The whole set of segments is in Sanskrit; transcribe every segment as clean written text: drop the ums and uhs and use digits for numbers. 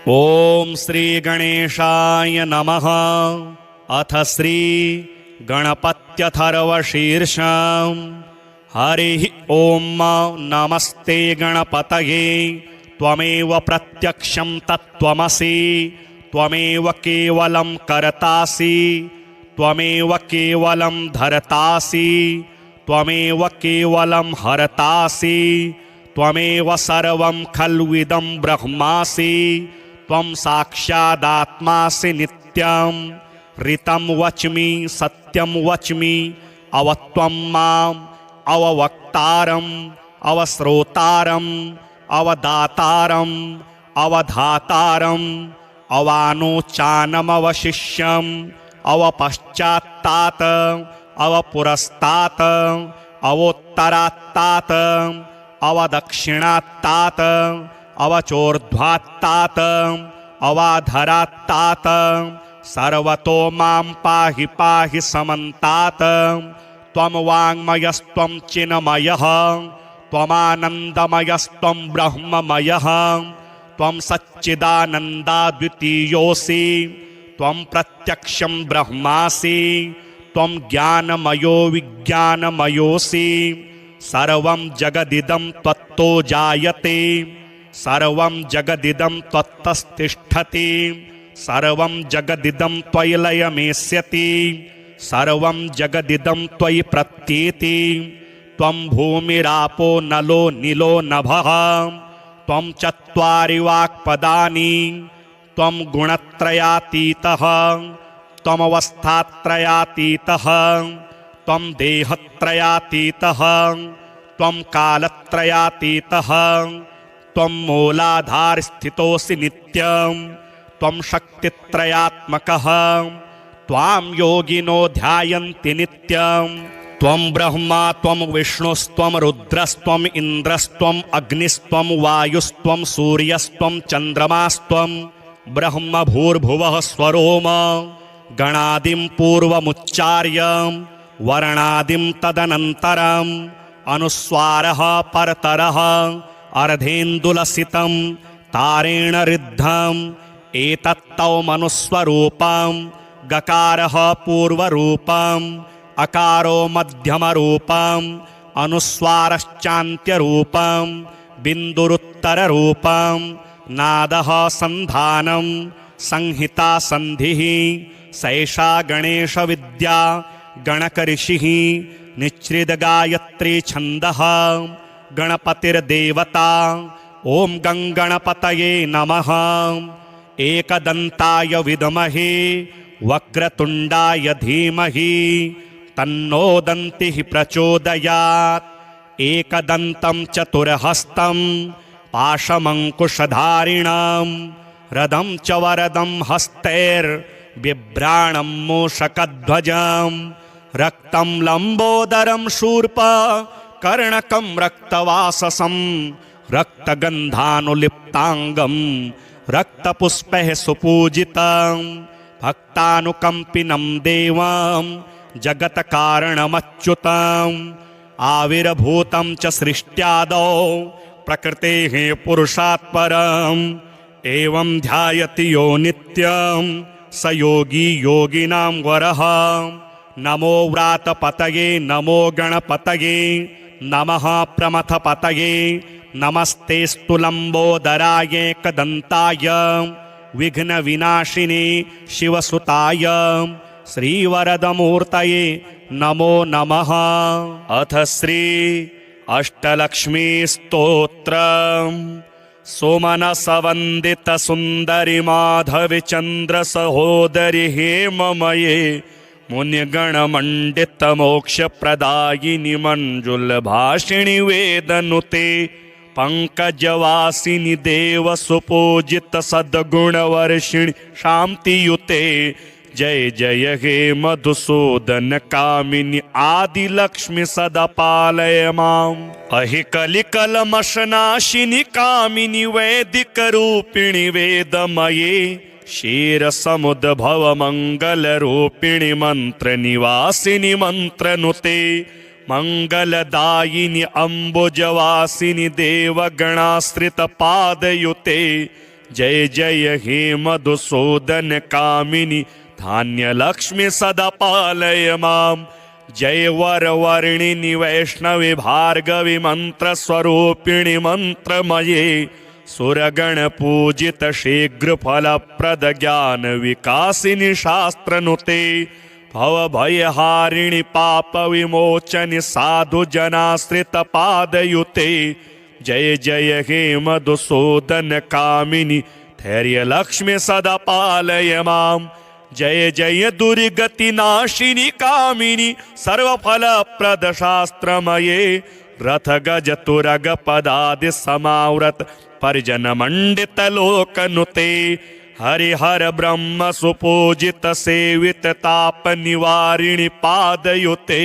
ओम श्री गणेशाय नमः। अथ श्री गणपत्यथर्वशीर्षम्। हरिः ओम नमस्ते गणपतये। त्वमेव प्रत्यक्षं तत्त्वमसि। त्वमेव केवलं कर्तासि। त्वमेव केवलं धर्तासि। त्वमेव केवलं हर्तासि। त्वमेव सर्वं खल्विदं ब्रह्मासि। त्वं साक्षादात्मासि नित्यं। ऋतं वच्मि सत्यं वच्मि। अवत्वं माम् अववक्तारम् अवश्रोतारम् अवदातारम् अवधातारम् अवानोचानमवशिष्यम् अवपश्चात्तात् अवपुरस्तात् अवोत्तरात्तात् अवदक्षिणात्तात् अवचोर्ध्वात्तात् अवाधरात्तात् सर्वतो मां पाहि पाहि समन्तात्। त्वं वाङ्मयस्त्वं चिन्मयः। त्वमानन्दमयस्त्वं ब्रह्ममयः। त्वं सच्चिदानन्दाद्वितीयोऽसि। त्वं प्रत्यक्षं ब्रह्मासि। त्वं ज्ञानमयो विज्ञानमयोऽसि। सर्वं जगदिदं त्वत्तो जायते। सर्वं जगदिदं त्वत्तस्तिष्ठति। सर्वं जगदिदं त्वयि लयमेष्यति। सर्वं जगदिदं त्वयि प्रत्येति। त्वं भूमिरापो नलो नीलो नभः। त्वं चत्वारि वाक्पदानि। त्वं गुणत्रयातीतः। त्वमवस्थात्रयातीतः। त्वं देहत्रयातीतः। त्वं कालत्रयातीतः। त्वं मूलाधारस्थितोऽसि नित्यं। त्वं शक्तित्रयात्मकः। त्वां योगिनो ध्यायन्ति नित्यं। त्वं ब्रह्मा त्वं विष्णुस्त्वं रुद्रस्त्वम् इन्द्रस्त्वम् अग्निस्त्वं वायुस्त्वं सूर्यस्त्वं चन्द्रमास्त्वं ब्रह्म भूर्भुवः स्वरोम गणादिं पूर्वमुच्चार्य वर्णादिं तदनन्तरम् अनुस्वारः परतरः अर्धेन्दुलसितं तारेण ऋद्धम् एतत्तौ मनुस्वरूपं गकारः पूर्वरूपम् अकारो मध्यमरूपम् अनुस्वारश्चान्त्यरूपम् बिन्दुरुत्तररूपम् नादः सन्धानं संहिता सन्धिः सैषा गणेशविद्या गणकऋषिः निच्छ्रितगायत्री छन्दः गणपतिर्देवता। ॐ गङ्गणपतये नमः। एकदन्ताय विद्महे वक्रतुण्डाय धीमहि तन्नो दन्तिः प्रचोदयात्। एकदन्तं चतुर्हस्तं पाशमङ्कुशधारिणं रदं च वरदं हस्तैर्बिभ्राणं मूषकध्वजं रक्तं लम्बोदरं शूर्पकर्णकं रक्तवाससं रक्तगन्धानुलिप्ताङ्गं रक्तपुष्पैः सुपूजितं भक्तानुकम्पिनं देवं जगत्कारणमच्युतम् आविर्भूतं च सृष्ट्यादौ प्रकृतेः पुरुषात् परम् एवं ध्यायति यो नित्यं स योगी योगिनां वरः। नमो व्रातपतये नमो गणपतये नमः प्रमथपतये नमस्तेस्तु लम्बोदराय एकदन्ताय विघ्नविनाशिने शिवसुताय श्रीवरदमूर्तये नमो नमः। अथ श्री अष्टलक्ष्मी स्तोत्रम्। सुमनसवन्दित सुन्दरि माधवि चन्द्र सहोदरि हेममये मुनिगणमण्डित मोक्षप्रदायिनि मञ्जुलभाषिणि वेदनुते पंकजवासिनि देव सुपूजित सद्गुणवर्षिणि शान्तियुते जय जय हे मधुसूदन कामिनि आदिलक्ष्मि सदा पालय माम्। अहि कलिकलमशनाशिनि कामिनि वैदिकरूपिणि वेदमये क्षीरसमुद्भव मङ्गलरूपिणि मन्त्रनिवासिनि मन्त्रनुते मंगलदायिनि अम्बुजवासिनि देवगणाश्रित पादयुते जय जय हे मधुसूदन कामिनी धान्यलक्ष्मी सदा पालय माम् जय वरवर्णिनि वैष्णवी भार्गवी मन्त्रस्वरूपिणि मन्त्रमये सुरगणपूजित शीघ्रफलप्रद ज्ञानविकासिनि शास्त्रनुते भवभयहारिणि पापविमोचनि साधुजनाश्रितपादयुते जय जय हे मधुसूदन कामिनि धैर्यलक्ष्मी सदा पालय माम् जय जय दुर्गतिनाशिनि कामिनि सर्वफलप्रद शास्त्रमये रथगज तुरगपदादि समावृत परिजनमण्डितलोकनुते हरिहर ब्रह्म सुपूजित सेवित ताप निवारिणि पादयुते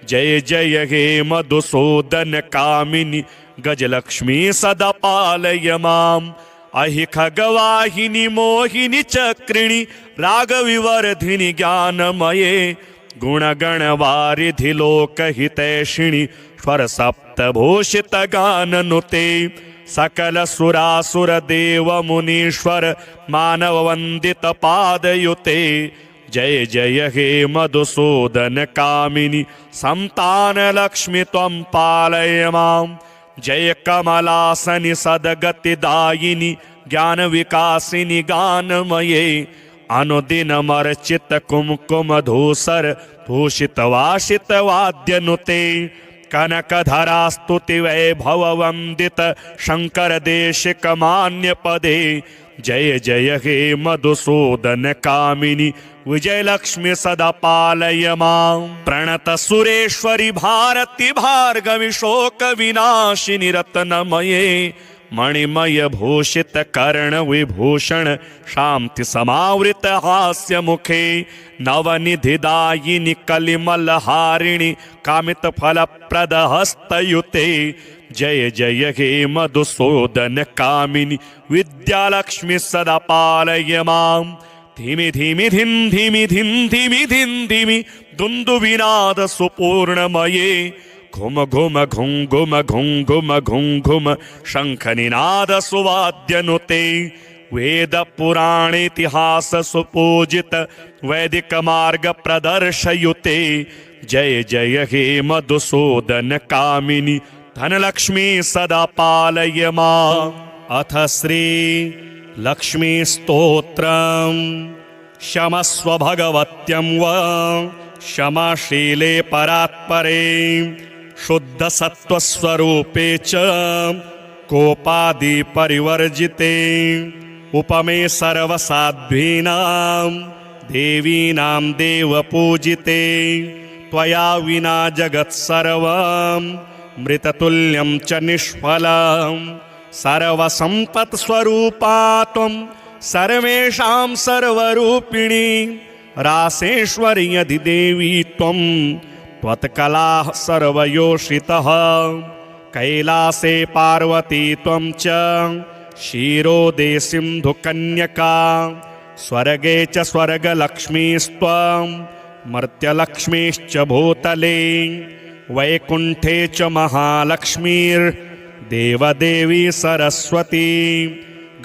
जय जय हे मधुसूदन कामिनि गजलक्ष्मी सदा पालय माम् अहि खगवाहिनि मोहिनि चक्रिणि रागविवर्धिनि ज्ञानमये गुणगणवारिधि लोकहितैषिणि स्वरसप्तभूषित गाननुते सकल सुरासुर देव मुनीश्वर मानव वंदित पादयुते जय जय हे मधुसूदन कामिनि संतान लक्ष्मी त्वं पालय माम् जय कमलासनि सद्गतिदायिनि ज्ञान विकासिनि गानमये अनुदिनमर्चित कुमकुम धूसर भूषित वासित वाद्यनुते कनकधरा स्तुति वैभव वंदित शंकर देशिक मान्य पदे जय जय हे मधुसूदन कामिनि विजयलक्ष्मी सदा पालय माम् प्रणत सुरेश्वरि भारती भार्गवी शोक विनाशिनि रत्नमये मणिमय भूषित कर्ण विभूषण शांति समावृत हास्य मुखे नवनिधिदायिनि कलिमलहारिणि कामित फलप्रद हस्तयुते जय जय हे मधुसूदन कामिनि विद्यालक्ष्मी सदा पालय माम् धीमि धीमि धिं धीमि धिं धीमि धिं धीमि दुन्दुभिनाद सुपूर्णमये घुम घुम घुं घुम घुं घुम घुं घुम शंखनिनाद सुवाद्यनुते वेद पुराणेतिहास सुपूजित वैदिक मार्ग प्रदर्शयुते जय जय हे मधुसूदन कामिनि धनलक्ष्मी सदा पालय माम् अथ श्री लक्ष्मी स्तोत्रम् क्षमस्व भगवत्यं व क्षमाशीले परात्परे शुद्ध सत्वस्वरूपे च कोपादि परिवर्जिते उपमे सर्वसाध्वीनां देवीनां देवपूजिते त्वया विना जगत्सर्वं मृततुल्यं च निष्फलं सर्वसम्पत्स्वरूपा त्वं सर्वेषां सर्वरूपिणी रासेश्वरि अधिदेवी त्वं त्वत्कलाः सर्वयोषितः कैलासे पार्वती त्वं च क्षीरोदे सिन्धुकन्यका स्वर्गे च स्वर्गलक्ष्मीस्त्वं मर्त्यलक्ष्मीश्च भूतले वैकुण्ठे च महालक्ष्मीर्देवदेवी सरस्वती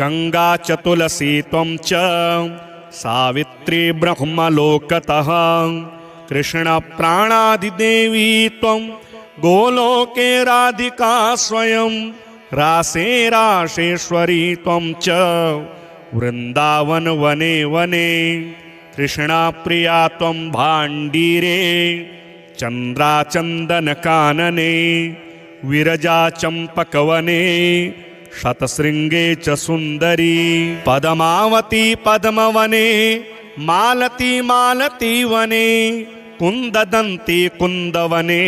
गंगा च तुलसी त्वं च सावित्री ब्रह्मलोकतः कृष्ण प्राणादिदेवी त्वं गोलोके राधिका स्वयं रासे राशेश्वरी त्वं च वृंदावन वने वने कृष्णा प्रिया त्वं भाण्डीरे चंद्राचंदन कानने विरजा चंपकवने शतशृंगे च सुंदरी पद्मावती पद्मवने मालती मालती वने कुंददंती कुंदवने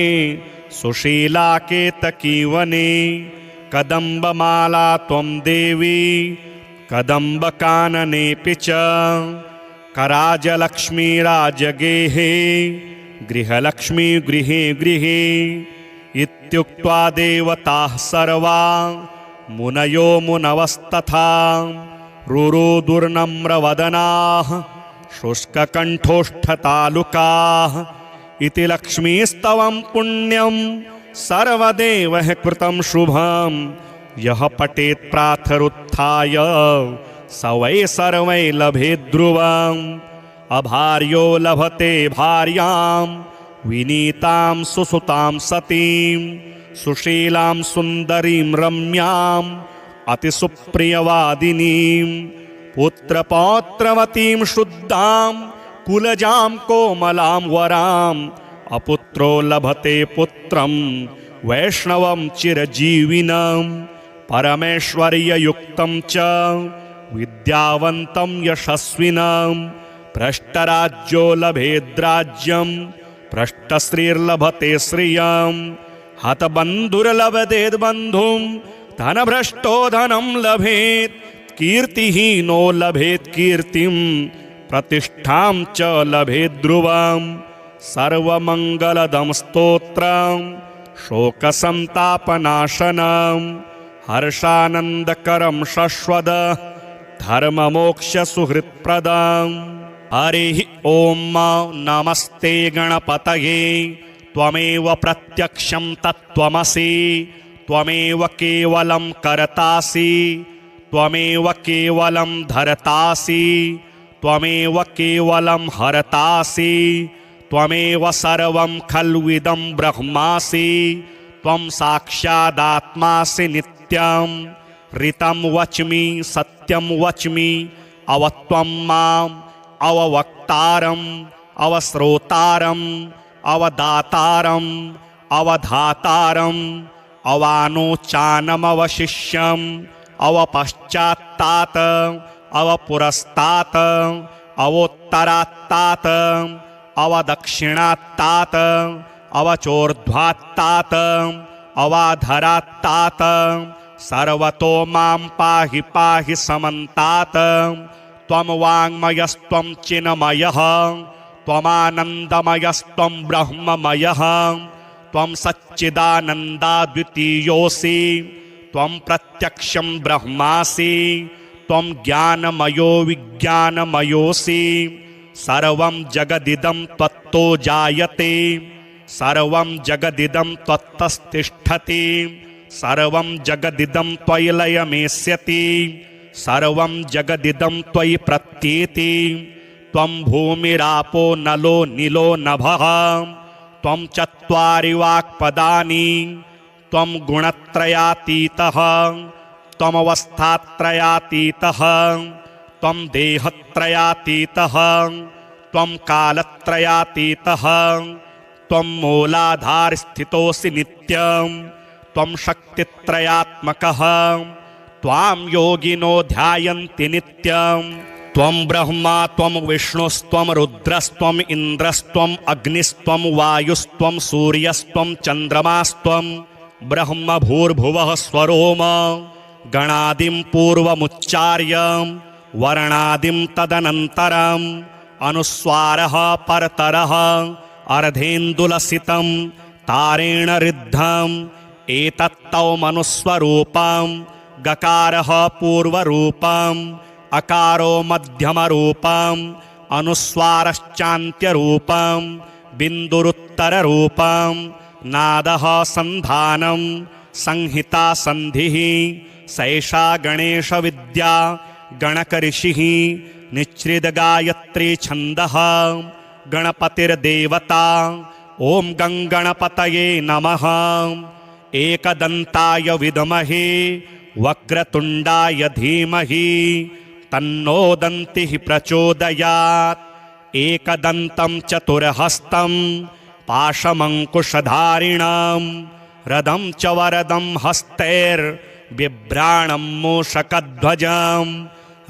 सुशीला केतकी वने कदम्बमाला त्वं देवी कदम्बकाननेऽपि च कराजलक्ष्मी राजगेहे गृहलक्ष्मी गृहे गृहे इत्युक्त्वा देवताः सर्वा मुनयो मुनवस्तथा रुरुदुर्नम्रवदनाः शुष्ककण्ठोष्ठतालुकाः इति लक्ष्मीस्तवं पुण्यं सर्वदेवः कृतं शुभं यः पठेत् प्रातरुत्थाय स वै सर्वै लभे ध्रुवम् अभार्यो लभते भार्यां विनीतां सुसुतां सतीं सुशीलां सुन्दरीं रम्यां अतिसुप्रियवादिनीं पुत्रपौत्रवतीं शुद्धां कुलजां कोमलां वराम् अपुत्रो लभते पुत्रं वैष्णवं चिरजीविनं परमेश्वर्ययुक्तं च विद्यावन्तं यशस्विनं भ्रष्टराज्यो लभेद्राज्यं भ्रष्टश्रीर्लभते श्रियं हतबन्धुर्लभतेद्बन्धुं धनभ्रष्टो धनं लभेत् कीर्तिहीनो लभेत् कीर्तिं प्रतिष्ठां च लभेत् ध्रुवम् सर्वमङ्गलदं स्तोत्रं शोकसन्तापनाशनं हर्षानन्दकरं शश्वद धर्ममोक्षसुहृत्प्रदम् हरिः ॐ नमस्ते गणपतये त्वमेव प्रत्यक्षं तत्त्वमसि त्वमेव केवलं कर्तासि त्वमेव केवलं धर्तासि त्वमेव केवलं हरतासि त्वमेव सर्वं खल्विदं ब्रह्मासि त्वं साक्षादात्मासि नित्यं ऋतं वच्मि सत्यं वच्मि अवत्वं माम् अववक्तारम् अवश्रोतारम् अवदातारम् अवधातारम् अवानोचानमवशिष्यम् अवपश्चात्तात अवपुरस्तात् अवोत्तरात्तात अवदक्षिणात्तात अवचोर्ध्वात्तात अवाधरात्तात सर्वतो मां पाहि पाहि समन्तात् त्वं वाङ्मयस्त्वं चिन्मयः त्वमानन्दमयस्त्वं ब्रह्ममयः त्वं सच्चिदानन्दाद्वितीयोऽसि त्वं प्रत्यक्षं ब्रह्मासि त्वं ज्ञानमयो विज्ञानमयोऽसि सर्वं जगदिदं त्वत्तो जायते सर्वं जगदिदं त्वत्तस्तिष्ठति सर्वं जगदिदं त्वयि लयमेष्यति सर्वं जगदिदं त्वयि प्रत्येति त्वं भूमिरापो नलो नीलो नभः त्वं चत्वारि वाक्पदानि त्वं गुणत्रयातीतः त्वमवस्थात्रयातीतः त्वं देहत्रयातीतः त्वं कालत्रयातीतः त्वं मूलाधारस्थितोऽसि नित्यं त्वं शक्तित्रयात्मकः त्वां योगिनो ध्यायन्ति नित्यं त्वं ब्रह्मा त्वं विष्णुस्त्वं रुद्रस्त्वम् इन्द्रस्त्वम् अग्निस्त्वं वायुस्त्वं सूर्यस्त्वं चन्द्रमास्त्वं ब्रह्म भूर्भुवः स्वरोम गणादिं पूर्वमुच्चार्य वर्णादिं तदनन्तरम् अनुस्वारः परतरः अर्धेन्दुलसितं तारेण ऋद्धम् एतत्तौ मनुस्वरूपं गकारः पूर्वरूपम् अकारो मध्यमरूपम् अनुस्वारश्चान्त्यरूपम् बिन्दुरुत्तररूपम् नादः सन्धानं संहिता सन्धिः सैषा गणेशविद्या गणकऋषिः निच्छ्रितगायत्री छन्दः गणपतिर्देवता ॐ गङ्गणपतये नमः एकदन्ताय विद्महे वक्रतुण्डाय धीमहि तन्नो दन्तिः प्रचोदयात् एकदन्तं चतुर्हस्तं पाशमङ्कुशधारिणं रदं च वरदं हस्तैर्बिभ्राणं मूषकध्वजं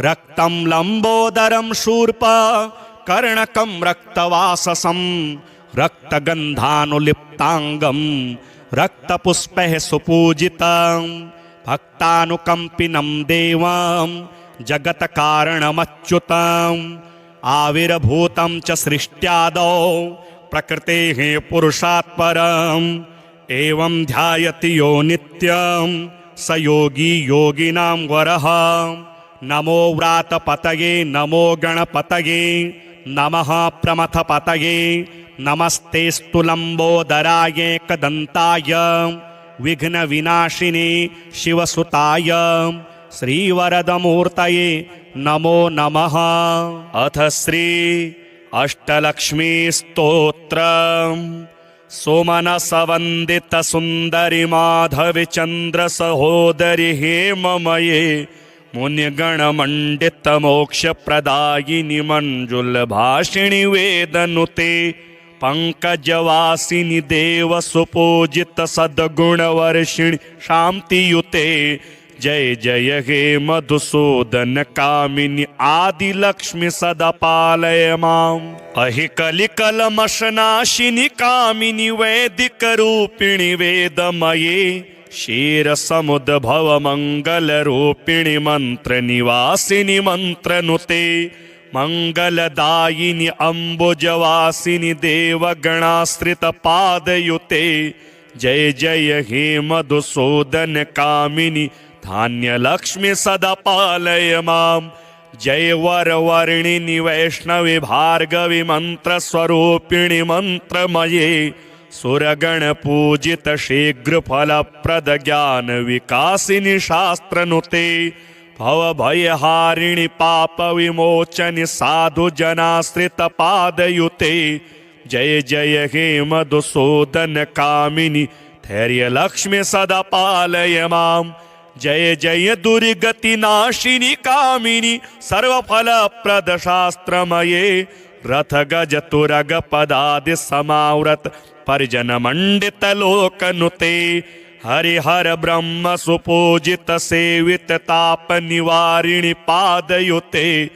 रक्तं लम्बोदरं शूर्प कर्णकं रक्तवाससं रक्तगन्धानुलिप्ताङ्गं रक्तपुष्पैः सुपूजितं भक्तानुकम्पिनं देवं जगत्कारणमच्युतम् आविर्भूतं च सृष्ट्यादौ प्रकृतेः पुरुषात् परम् एवं ध्यायति यो नित्यं स योगी योगिनां वरः नमो व्रातपतये नमो गणपतये नमः प्रमथपतये नमस्तेस्तु लम्बोदराय एकदन्ताय विघ्नविनाशिने शिवसुताय श्रीवरदमूर्तये नमो नमः। अथ श्री अष्टलक्ष्मी स्तोत्रम्। सोमनसवन्दित सुन्दरि माधवि चन्द्र सहोदरि हेममये मुनिगणमण्डित मोक्षप्रदायिनि मञ्जुलभाषिणि वेदनुते पंकजवासिनि देव सुपूजित सद्गुणवर्षिणि शान्तियुते। जय जय हे मधुसूदन कामिनि आदिलक्ष्मि सदा पालय माम्। अहिकलिकलमशनाशिनि कामिनि वैदिकरूपिणि वेदमये क्षीरसमुद्भव मङ्गलरूपिणि मन्त्रनिवासिनि मन्त्रनुते मंगलदायिनि अम्बुजवासिनि देवगणाश्रित पादयुते। जय जय हे मधुसूदन कामिनि धान्यलक्ष्मि सदा पालय माम्। जय वरवर्णिनि वैष्णवि भार्गवि मन्त्रस्वरूपिणि मन्त्रमये सुरगण पूजित शीघ्रफलप्रद ज्ञान विकासिनि शास्त्रनुते भवभयहारिणि पाप विमोचनि साधु जनाश्रित पादयुते। जय जय हे मधुसूदन कामिनि धैर्यलक्ष्मि सदा पालय माम्। जय जय दुर्गति नाशिनि कामिनि सर्वफलप्रद शास्त्रमये रथ गज तुरग पदादि समावृत परिजन मंडित लोकनुते हरिहर ब्रह्म सुपूजित सेवित ताप निवारिणि पादयुते।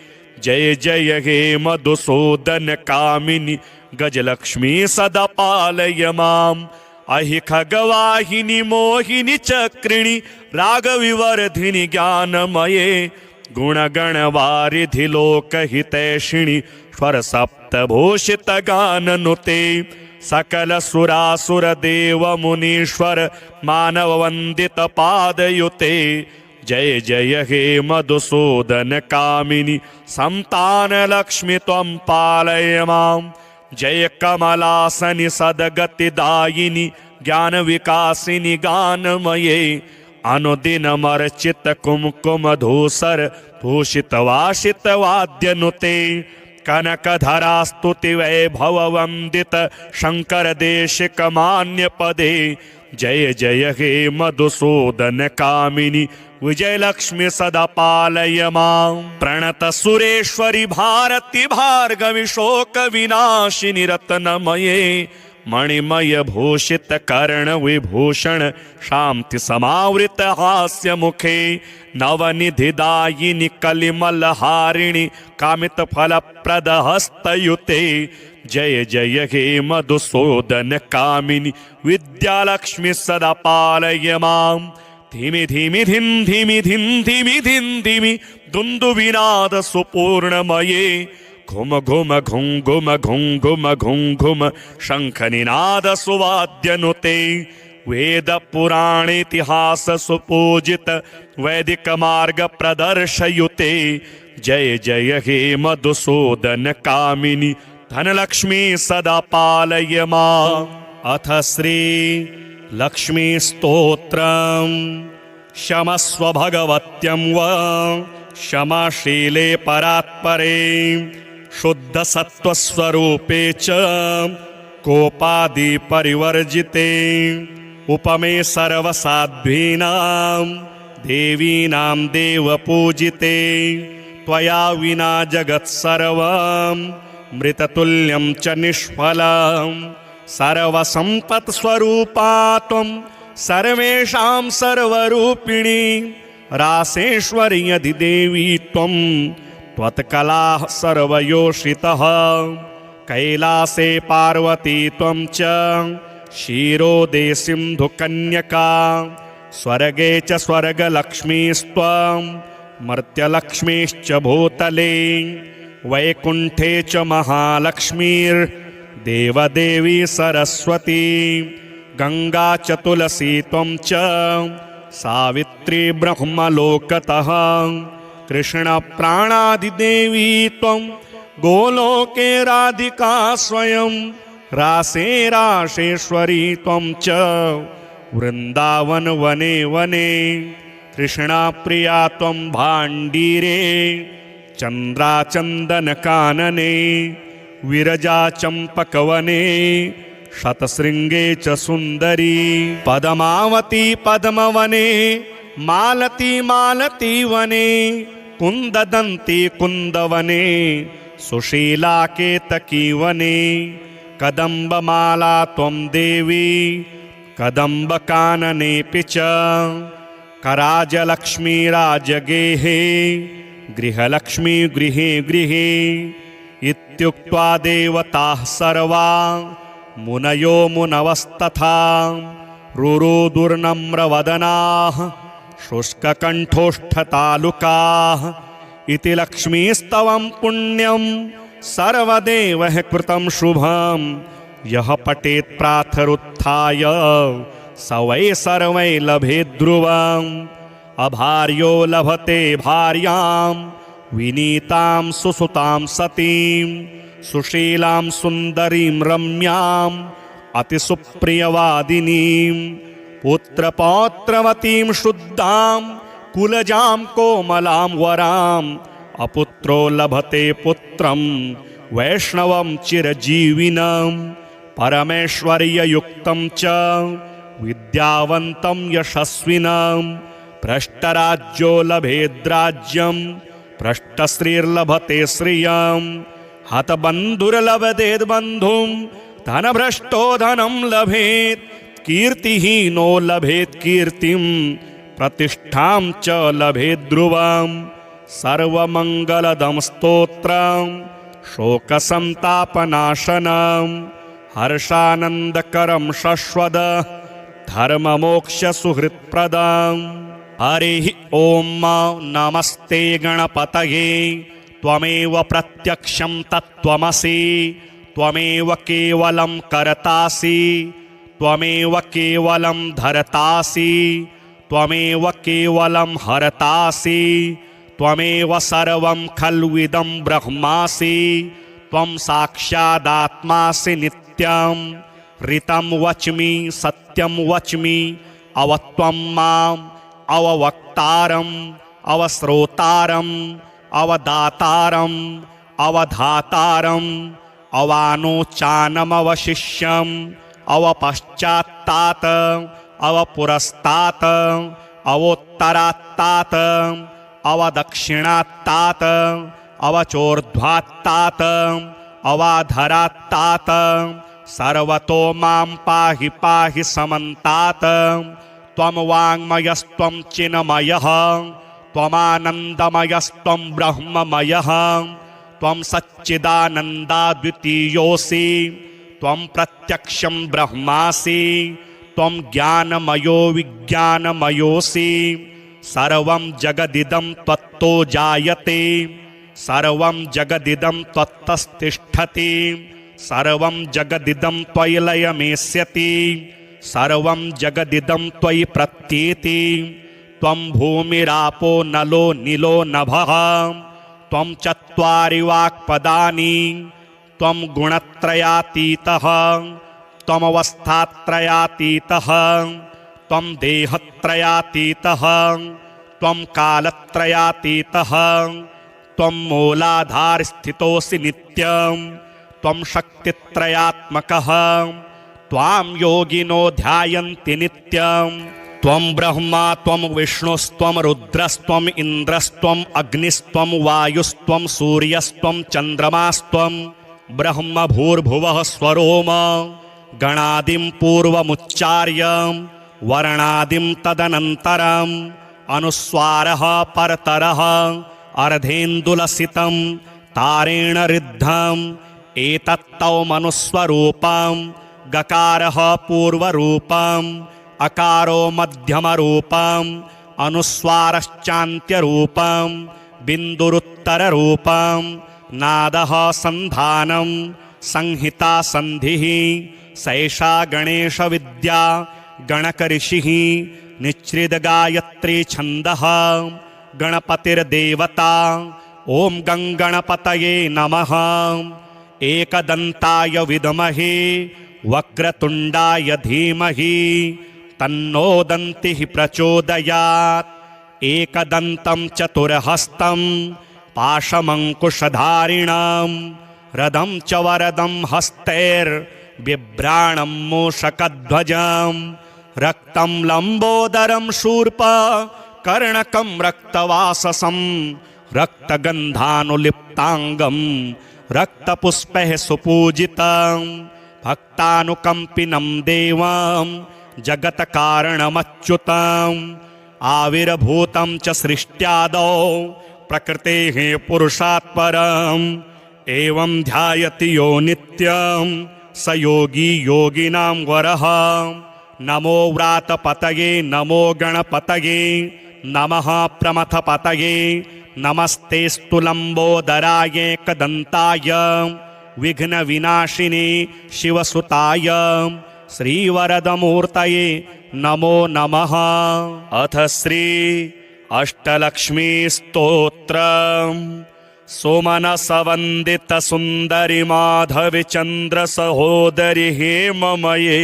जय जय हे मधुसूदन कामिनि गजलक्ष्मी सदा पालय माम्। अहि खगवाहिनि मोहिनि चक्रिणि रागविवर्धिनि ज्ञानमये गुणगणवारिधि लोकहितैषिणि स्वर सप्तभूषित गाननुते सकल सुरासुर देव मुनीश्वर मानव वंदित पादयुते। जय जय हे मधुसूदन कामिनि संतान लक्ष्मि त्वं पालय माम्। जय कमलासनि सद्गतिदायिनि ज्ञान विकासिनि गानमये अनुदिनमर्चित कुमकुम धूसर भूषित वासित वाद्यनुते कनकधरा स्तुति वैभव वंदित शंकर देशिक मान्य पदे। जय जय हे मधुसूदन कामिनि विजयलक्ष्मि सदा पालय माम्। प्रणत सुरेश्वरि भारति भार्गवि शोक विनाशिनि रत्नमये मणिमय भूषित कर्ण विभूषण शांति समावृत हास्य मुखे नवनिधिदायिनि कलिमलहारिणि कामित फलप्रद हस्तयुते। जय जय हे मधुसूदन कामिनि विद्यालक्ष्मि सदा पालय माम्। धिमि धिमि धिम धिमि धिम धिमि धिम धिमि दुन्दुभिनाद सुपूर्णमये घुम घुम घुम घुम घुम घुम घुम घुम शंखनिनाद सुवाद्यनुते वेद पुराण इतिहास सुपूजित वैदिक मार्ग प्रदर्शयुते। जय जय हे मधुसूदन कामिनि धनलक्ष्मी सदा पालय माम्। अथ श्री लक्ष्मी स्तोत्रम्। क्षमस्व भगवत्यं वा क्षमाशीले परात्परे शुद्ध सत्वस्वरूपे च कोपादि परिवर्जिते उपमे सर्वसाध्वीनां देवीनां देवपूजिते त्वया विना जगत्सर्वं मृततुल्यं च निष्फलं सर्वसम्पत्स्वरूपा त्वं सर्वेषां सर्वरूपिणी रासेश्वर्यधिदेवी त्वं त्वत्कलाः सर्वयोषितः कैलासे पार्वती त्वं च क्षीरोदे सिन्धुकन्यका स्वर्गे च स्वर्गलक्ष्मीस्त्वं मर्त्यलक्ष्मीश्च भूतले वैकुण्ठे च महालक्ष्मीर्देवदेवी सरस्वती गंगा च तुलसी त्वं च सावित्री ब्रह्मलोकतः कृष्णप्राणादिदेवी त्वं गोलोके राधिका स्वयं रासे राशेश्वरी त्वं च वृन्दावन वने वने कृष्णाप्रिया त्वं भाण्डीरे चन्द्राचन्दनकानने विरजाचम्पकवने शतशृङ्गे च सुन्दरी पद्मावती पद्मवने मालती मालतीवने कुन्ददन्ती कुन्दवने सुशीला केतकीवने कदम्बमाला त्वं देवी कदम्बकाननेऽपि च कराजलक्ष्मी राजगेहे गृहलक्ष्मी गृहे गृहे इत्युक्त्वा देवताः सर्वा मुनयो मुनवस्तथा रुरुदुर्नम्रवदनाः शुष्ककण्ठोष्ठतालुकाः इति लक्ष्मीस्तवं पुण्यं सर्वदेवैः कृतं शुभं यः पठेत् प्रातरुत्थाय स वै सर्वै लभेत् ध्रुवम् अभार्यो लभते भार्यां विनीतां सुसुतां सतीं सुशीलां सुन्दरीं रम्याम् अतिसुप्रियवादिनीं पुत्रपौत्रवतीं शुद्धां कुलजां कोमलां वराम् अपुत्रो लभते पुत्रं वैष्णवं चिरजीविनं परमेश्वर्ययुक्तं च विद्यावन्तं यशस्विनं भ्रष्टराज्यो लभेद्राज्यं भ्रष्टश्रीर्लभते श्रियं हतबन्धुर्लभतेद्बन्धुं धनभ्रष्टो धनं लभेत् कीर्तिहीनो लभेत् कीर्तिं प्रतिष्ठां च लभेत् ध्रुवं सर्वमङ्गलदं स्तोत्रं शोकसन्तापनाशनं हर्षानन्दकरं शश्वद धर्ममोक्षसुहृत्प्रदं हरिः ॐ नमस्ते गणपतये त्वमेव प्रत्यक्षं तत्त्वमसि त्वमेव केवलं कर्तासि त्वमेव केवलं धर्तासि त्वमेव केवलं हरतासि त्वमेव सर्वं खल्विदं ब्रह्मासि त्वं साक्षादात्मासि नित्यं ऋतं वच्मि सत्यं वच्मि अवत्वं माम् अववक्तारम् अवश्रोतारम् अवदातारम् अवधातारम् अवानोचानमवशिष्यम् अवपश्चात्तात् अवपुरस्तात् अवोत्तरात्तात् अवदक्षिणात्तात् अवचोर्ध्वात्तात् अवाधरात्तात् सर्वतो मां पाहि पाहि समन्तात् त्वं वाङ्मयस्त्वं चिन्मयः त्वमानन्दमयस्त्वं ब्रह्ममयः त्वं सच्चिदानन्दाद्वितीयोऽसि त्वं प्रत्यक्षं ब्रह्मासि त्वं ज्ञानमयो विज्ञानमयोऽसि सर्वं जगदिदं त्वत्तो जायते सर्वं जगदिदं त्वत्तस्तिष्ठति सर्वं जगदिदं त्वयि लयमेष्यति सर्वं जगदिदं त्वयि प्रत्येति त्वं भूमिरापो नलो नीलो नभः त्वं चत्वारि वाक्पदानि त्वं गुणत्रयातीतः त्वमवस्थात्रयातीतः त्वं देहत्रयातीतः त्वं कालत्रयातीतः त्वं मूलाधारस्थितोऽसि नित्यं त्वं शक्तित्रयात्मकः त्वां योगिनो ध्यायन्ति नित्यं त्वं ब्रह्मा त्वं विष्णुस्त्वं रुद्रस्त्वम् इन्द्रस्त्वम् अग्निस्त्वं वायुस्त्वं सूर्यस्त्वं चन्द्रमास्त्वं ब्रह्म भूर्भुवः स्वरोम गणादिं पूर्वमुच्चार्य वर्णादिं तदनन्तरम् अनुस्वारः परतरः अर्धेन्दुलसितं तारेण ऋद्धम् एतत्तौ मनुस्वरूपं गकारः पूर्वरूपम् अकारो मध्यमरूपम् अनुस्वारश्चान्त्यरूपं बिन्दुरुत्तररूपं नादः सन्धानं संहिता सन्धिः सैषा गणेशविद्या गणकऋषिः निच्छ्रितगायत्री छन्दः गणपतिर्देवता ॐ गङ्गणपतये नमः एकदन्ताय विद्महे वक्रतुण्डाय धीमहि तन्नो दन्तिः प्रचोदयात् एकदन्तं चतुर्हस्तं पाशमङ्कुशधारिणां रदं च वरदं हस्तैर्बिभ्राणं मूषकध्वजं रक्तं लम्बोदरं शूर्प कर्णकं रक्तवाससं रक्तगन्धानुलिप्ताङ्गं रक्तपुष्पैः सुपूजितं भक्तानुकम्पिनं देवं जगत्कारणमच्युतम् आविर्भूतं च सृष्ट्यादौ प्रकृतेः पुरुषात् परम् एवं ध्यायति यो नित्यं स योगी योगिनां वरः। नमो व्रातपतये नमो गणपतये नमः प्रमथपतये नमस्तेस्तु लम्बोदराय एकदन्ताय विघ्नविनाशिने शिवसुताय श्रीवरदमूर्तये नमो नमः। अथ श्री अष्टलक्ष्मी स्तोत्रम्। सोमनसवन्दित सुन्दरि माधवि चन्द्र सहोदरि हेममये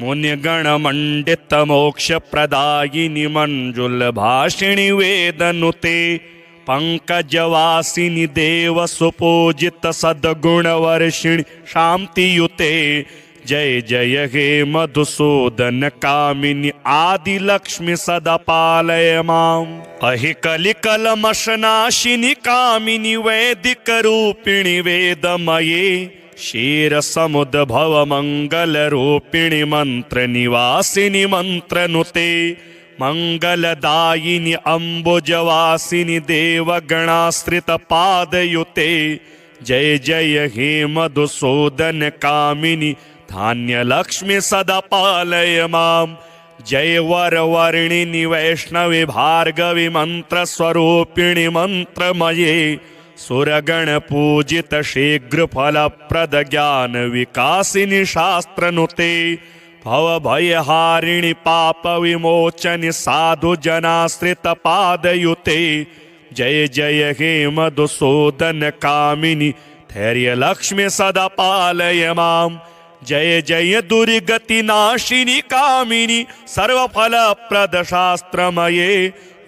मुनिगणमण्डित मोक्षप्रदायिनि मञ्जुलभाषिणि वेदनुते पंकजवासिनि देव सुपूजित सद्गुणवर्षिणि शान्तियुते जय जय हे मधुसूदन कामिनि आदिलक्ष्मि सदा पालय माम्। अहि कलिकलमशनाशिनि कामिनि वैदिक रूपिणि वेदमये क्षीरसमुद्भव मङ्गलरूपिणि मन्त्रनिवासिनि मन्त्रनुते मंगलदायिनि अम्बुजवासिनि देवगणाश्रितपादयुते जय जय हे मधुसूदन कामिनि धान्यलक्ष्मि सदा पालय माम्। जय वरवर्णिनि वैष्णवि भार्गवि मन्त्रस्वरूपिणि मन्त्रमये सुरगणपूजित शीघ्रफलप्रद ज्ञानविकासिनि शास्त्रनुते भवभयहारिणि पापविमोचनि साधुजनाश्रितपादयुते जय जय हे मधुसूदन कामिनि धैर्यलक्ष्मि सदा पालय माम्। जय जय दुर्गतिनाशिनि कामिनि सर्वफलप्रद शास्त्रमये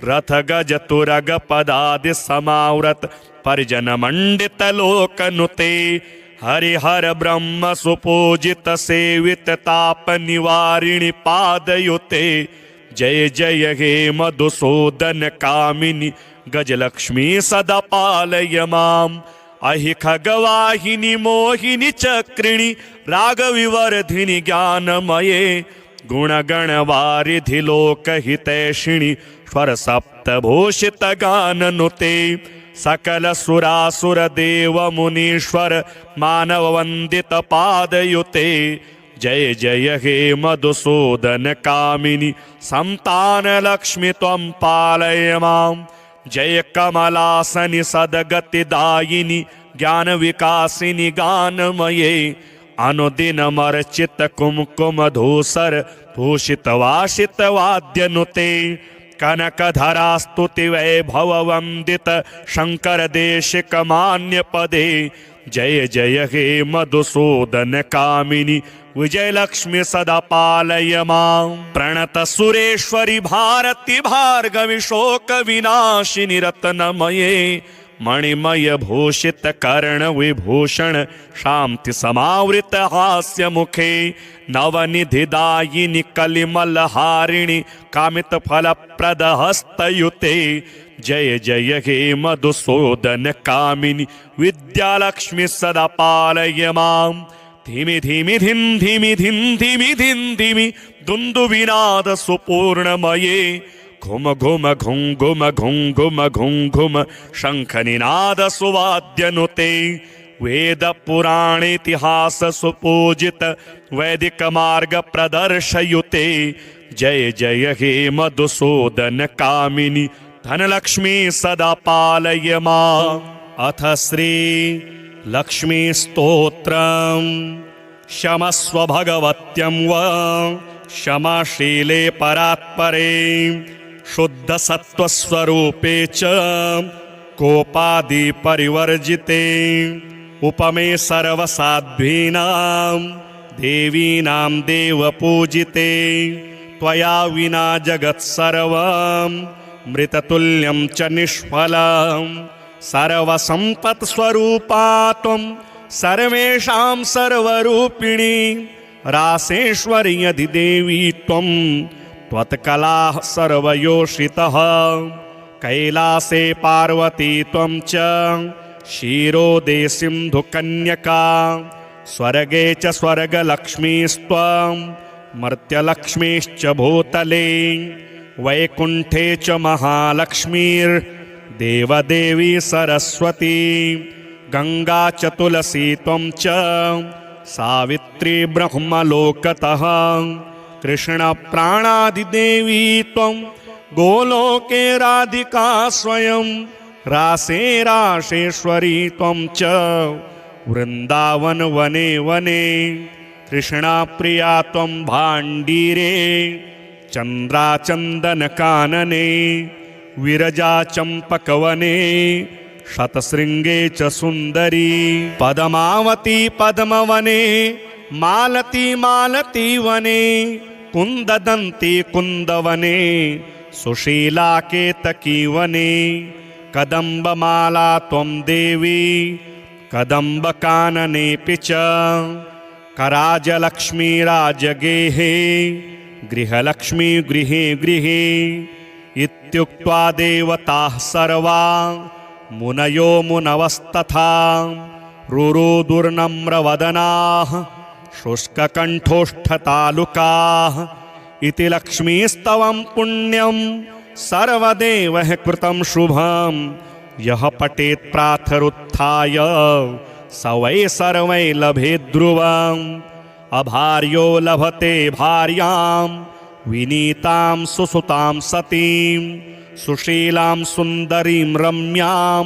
रथ गज तुरग पदादि समावृत परिजनमण्डित लोकनुते हरिहर ब्रह्म सुपूजित सेवित ताप निवारिणि पादयुते जय जय हे मधुसूदन कामिनि गजलक्ष्मी सदा पालय माम्। अहि खगवाहिनि मोहिनि चक्रिणि रागविवर्धिनि ज्ञानमये गुणगणवारिधि लोकहितैषिणि स्वर सप्तभूषित गाननुते सकल सुरासुर देव मुनीश्वर मानव वंदित पादयुते जय जय हे मधुसूदन कामिनि संतान लक्ष्मि त्वं पालय माम्। जय कमलासनि सद्गतिदायिनि ज्ञान विकासिनि गानमये अनुदिनमर्चित कुमकुम धूसर भूषित वासित वाद्यनुते कनकधरा स्तुति वैभव वंदित शंकर देशिक मान्य पदे जय जय हे मधुसूदन कामिनि विजयलक्ष्मि सदा पालय माम्। प्रणत सुरेश्वरि भारति भार्गवि शोक विनाशिनि रत्नमये मणिमय भूषित कर्ण विभूषण शांति समावृत हास्य मुखे नवनिधिदायिनि कलिमलहारिणि कामित फलप्रद हस्तयुते जय जय हे मधुसूदन कामिनि विद्यालक्ष्मि सदा पालय माम्। धिमि धिमि धिम धिमि धिम धिमि धिम धिमि दुन्दुभिनाद सुपूर्णमये घुम घुम घुं घुम घुं घुम घुं घुम शंखनिनाद सुवाद्यनुते वेद पुराण इतिहास सुपूजित वैदिक मार्ग प्रदर्शयुते जय जय हे मधुसूदन कामिनि धनलक्ष्मी सदा पालय माम्। अथ श्री लक्ष्मी स्तोत्रम्। क्षमस्व भगवत्यं वा क्षमाशीले परात्परे शुद्ध सत्वस्वरूपे च कोपादि परिवर्जिते उपमे सर्वसाध्वीनां देवीनां देवपूजिते त्वया विना जगत्सर्वं मृततुल्यं च निष्फलं सर्वसम्पत्स्वरूपा त्वं सर्वेषां सर्वरूपिणी रासेश्वर्यधिदेवी त्वं त्वत्कलाः सर्वयोषितः कैलासे पार्वती त्वं च क्षीरोदे सिन्धुकन्यका स्वर्गे च स्वर्गलक्ष्मीस्त्वं मर्त्यलक्ष्मीश्च भूतले वैकुण्ठे च महालक्ष्मीर्देवदेवी सरस्वती गंगा च तुलसी त्वं च सावित्री ब्रह्मलोकतः कृष्णप्राणादिदेवी त्वं गोलोके राधिका स्वयं रासे रासेश्वरी त्वं च वृंदावन वने वने कृष्णाप्रिया त्वं भाण्डीरे चन्द्राचन्दनकानने विरजा चम्पकवने शतशृङ्गे च सुन्दरी पद्मावती पद्मवने मालती मालती वने कुन्ददन्ती कुन्दवने सुशीला केतकी वने कदम्बमाला त्वं देवी कदम्बकाननेऽपि च कराजलक्ष्मी राजगेहे गृहलक्ष्मी गृहे गृहे इत्युक्त्वा देवताः सर्वा मुनयो मुनवस्तथा रुरुदुर्नम्रवदनाः शुष्ककण्ठोष्ठतालुकाः इति लक्ष्मीस्तवं पुण्यं सर्वदेवः कृतं शुभं यः पठेत् प्रातरुत्थाय स वै सर्वै लभेत् ध्रुवम् अभार्यो लभते भार्यां विनीतां सुसुतां सतीं सुशीलां सुन्दरीं रम्यां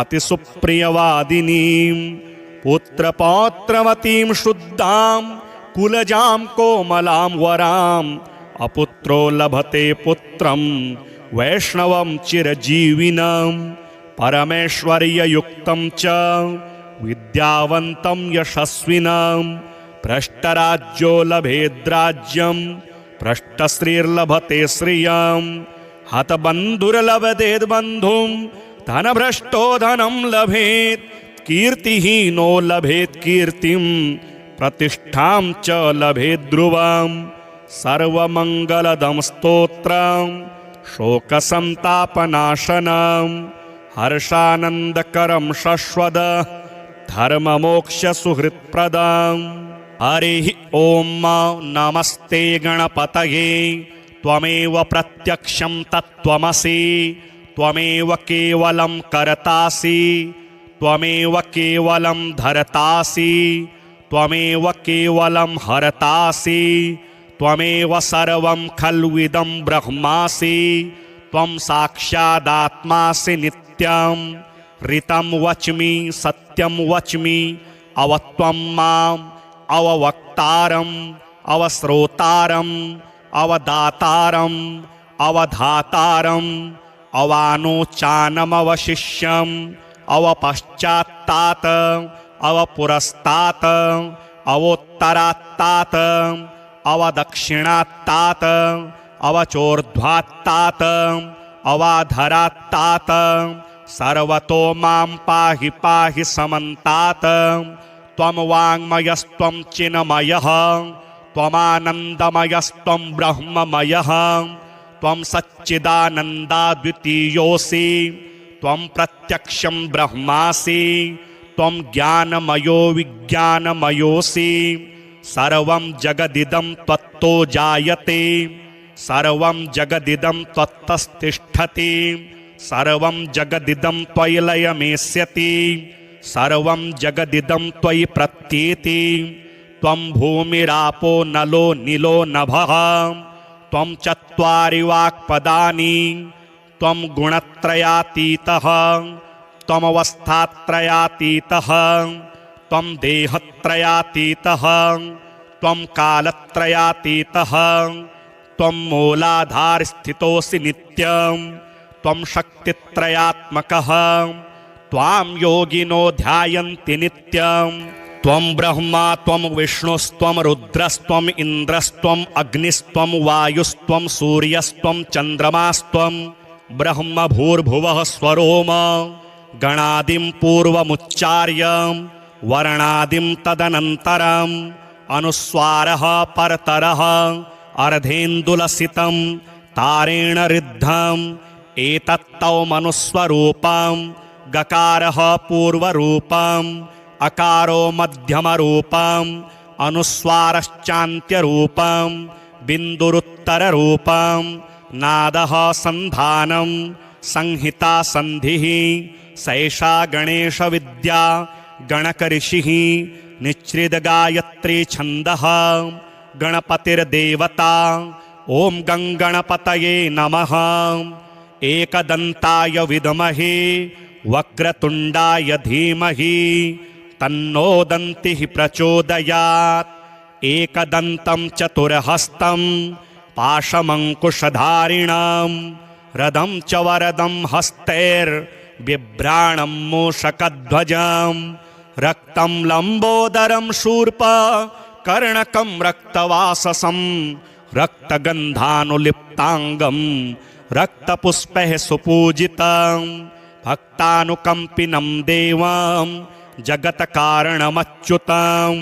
अतिसुप्रियवादिनीं पुत्रपौत्रवतीं शुद्धां कुलजां कोमलां वराम् अपुत्रो लभते पुत्रं वैष्णवं चिरजीविनं परमेश्वर्ययुक्तं च विद्यावन्तं यशस्विनं भ्रष्टराज्यो लभेद्राज्यं भ्रष्टश्रीर्लभते श्रियं हतबन्धुर्लभतेद्बन्धुं धनभ्रष्टो धनं लभेत् कीर्तिहीनो लभेत् कीर्तिं प्रतिष्ठां च लभेत् ध्रुवम् सर्वमङ्गलदं स्तोत्रं शोकसन्तापनाशनं हर्षानन्दकरं शश्वद धर्ममोक्षसुहृत्प्रदं हरिः ॐ नमस्ते गणपतये त्वमेव प्रत्यक्षं तत्त्वमसि त्वमेव केवलं कर्तासि त्वमेव केवलं धर्तासि त्वमेव केवलं हरतासि त्वमेव सर्वं खल्विदं ब्रह्मासि त्वं साक्षादात्मासि नित्यं ऋतं वच्मि सत्यं वच्मि अवत्वं माम् अववक्तारम् अवश्रोतारम् अवदातारम् अवधातारम् अवानोचानमवशिष्यम् अवपश्चात्तात अवपुरस्तात अवोत्तरात्तात अवदक्षिणात्तात अवचोर्ध्वात्तात अवाधरात्तात सर्वतो मां पाहि पाहि समन्तात त्वं वाङ्मयस्त्वं चिन्मयः त्वमानन्दमयस्त्वं ब्रह्ममयः त्वं सच्चिदानन्दाद्वितीयोऽसि त्वं प्रत्यक्षं ब्रह्मासि त्वं ज्ञानमयो विज्ञानमयोऽसि सर्वं जगदिदं त्वत्तो जायते सर्वं जगदिदं त्वत्तस्तिष्ठति सर्वं जगदिदं त्वयि लयमेष्यति सर्वं जगदिदं त्वयि प्रत्येति त्वं भूमिरापो नलो नीलो नभः त्वं चत्वारि वाक्पदानि त्वं गुणत्रयातीतः त्वमवस्थात्रयातीतः त्वं देहत्रयातीतः त्वं कालत्रयातीतः त्वं मूलाधारस्थितोऽसि नित्यं त्वं शक्तित्रयात्मकः त्वां योगिनो ध्यायन्ति नित्यं त्वं ब्रह्मा त्वं विष्णुस्त्वं रुद्रस्त्वम् इन्द्रस्त्वम् अग्निस्त्वं वायुस्त्वं सूर्यस्त्वं चन्द्रमास्त्वं ब्रह्म भूर्भुवः स्वरोम गणादिं पूर्वमुच्चार्य वर्णादिं तदनन्तरम् अनुस्वारः परतरः अर्धेन्दुलसितं तारेण ऋद्धम् एतत्तौ मनुस्वरूपं गकारः पूर्वरूपम् अकारो मध्यमरूपम् अनुस्वारश्चान्त्यरूपम् बिन्दुरुत्तररूपम् नादः सन्धानं संहिता सन्धिः सैषा गणेशविद्या गणकऋषिः निच्छ्रितगायत्री छन्दः गणपतिर्देवता ॐ गङ्गणपतये नमः एकदन्ताय विद्महे वक्रतुण्डाय धीमहि तन्नो दन्तिः प्रचोदयात् एकदन्तं चतुर्हस्तं पाशमङ्कुशधारिणां रदं च वरदं हस्तैर्बिभ्राणं मूषकध्वजं रक्तं लम्बोदरं शूर्पः कर्णकं रक्तवाससं रक्तगन्धानुलिप्ताङ्गं रक्तपुष्पैः सुपूजितं भक्तानुकम्पिनं देवं जगत्कारणमच्युतम्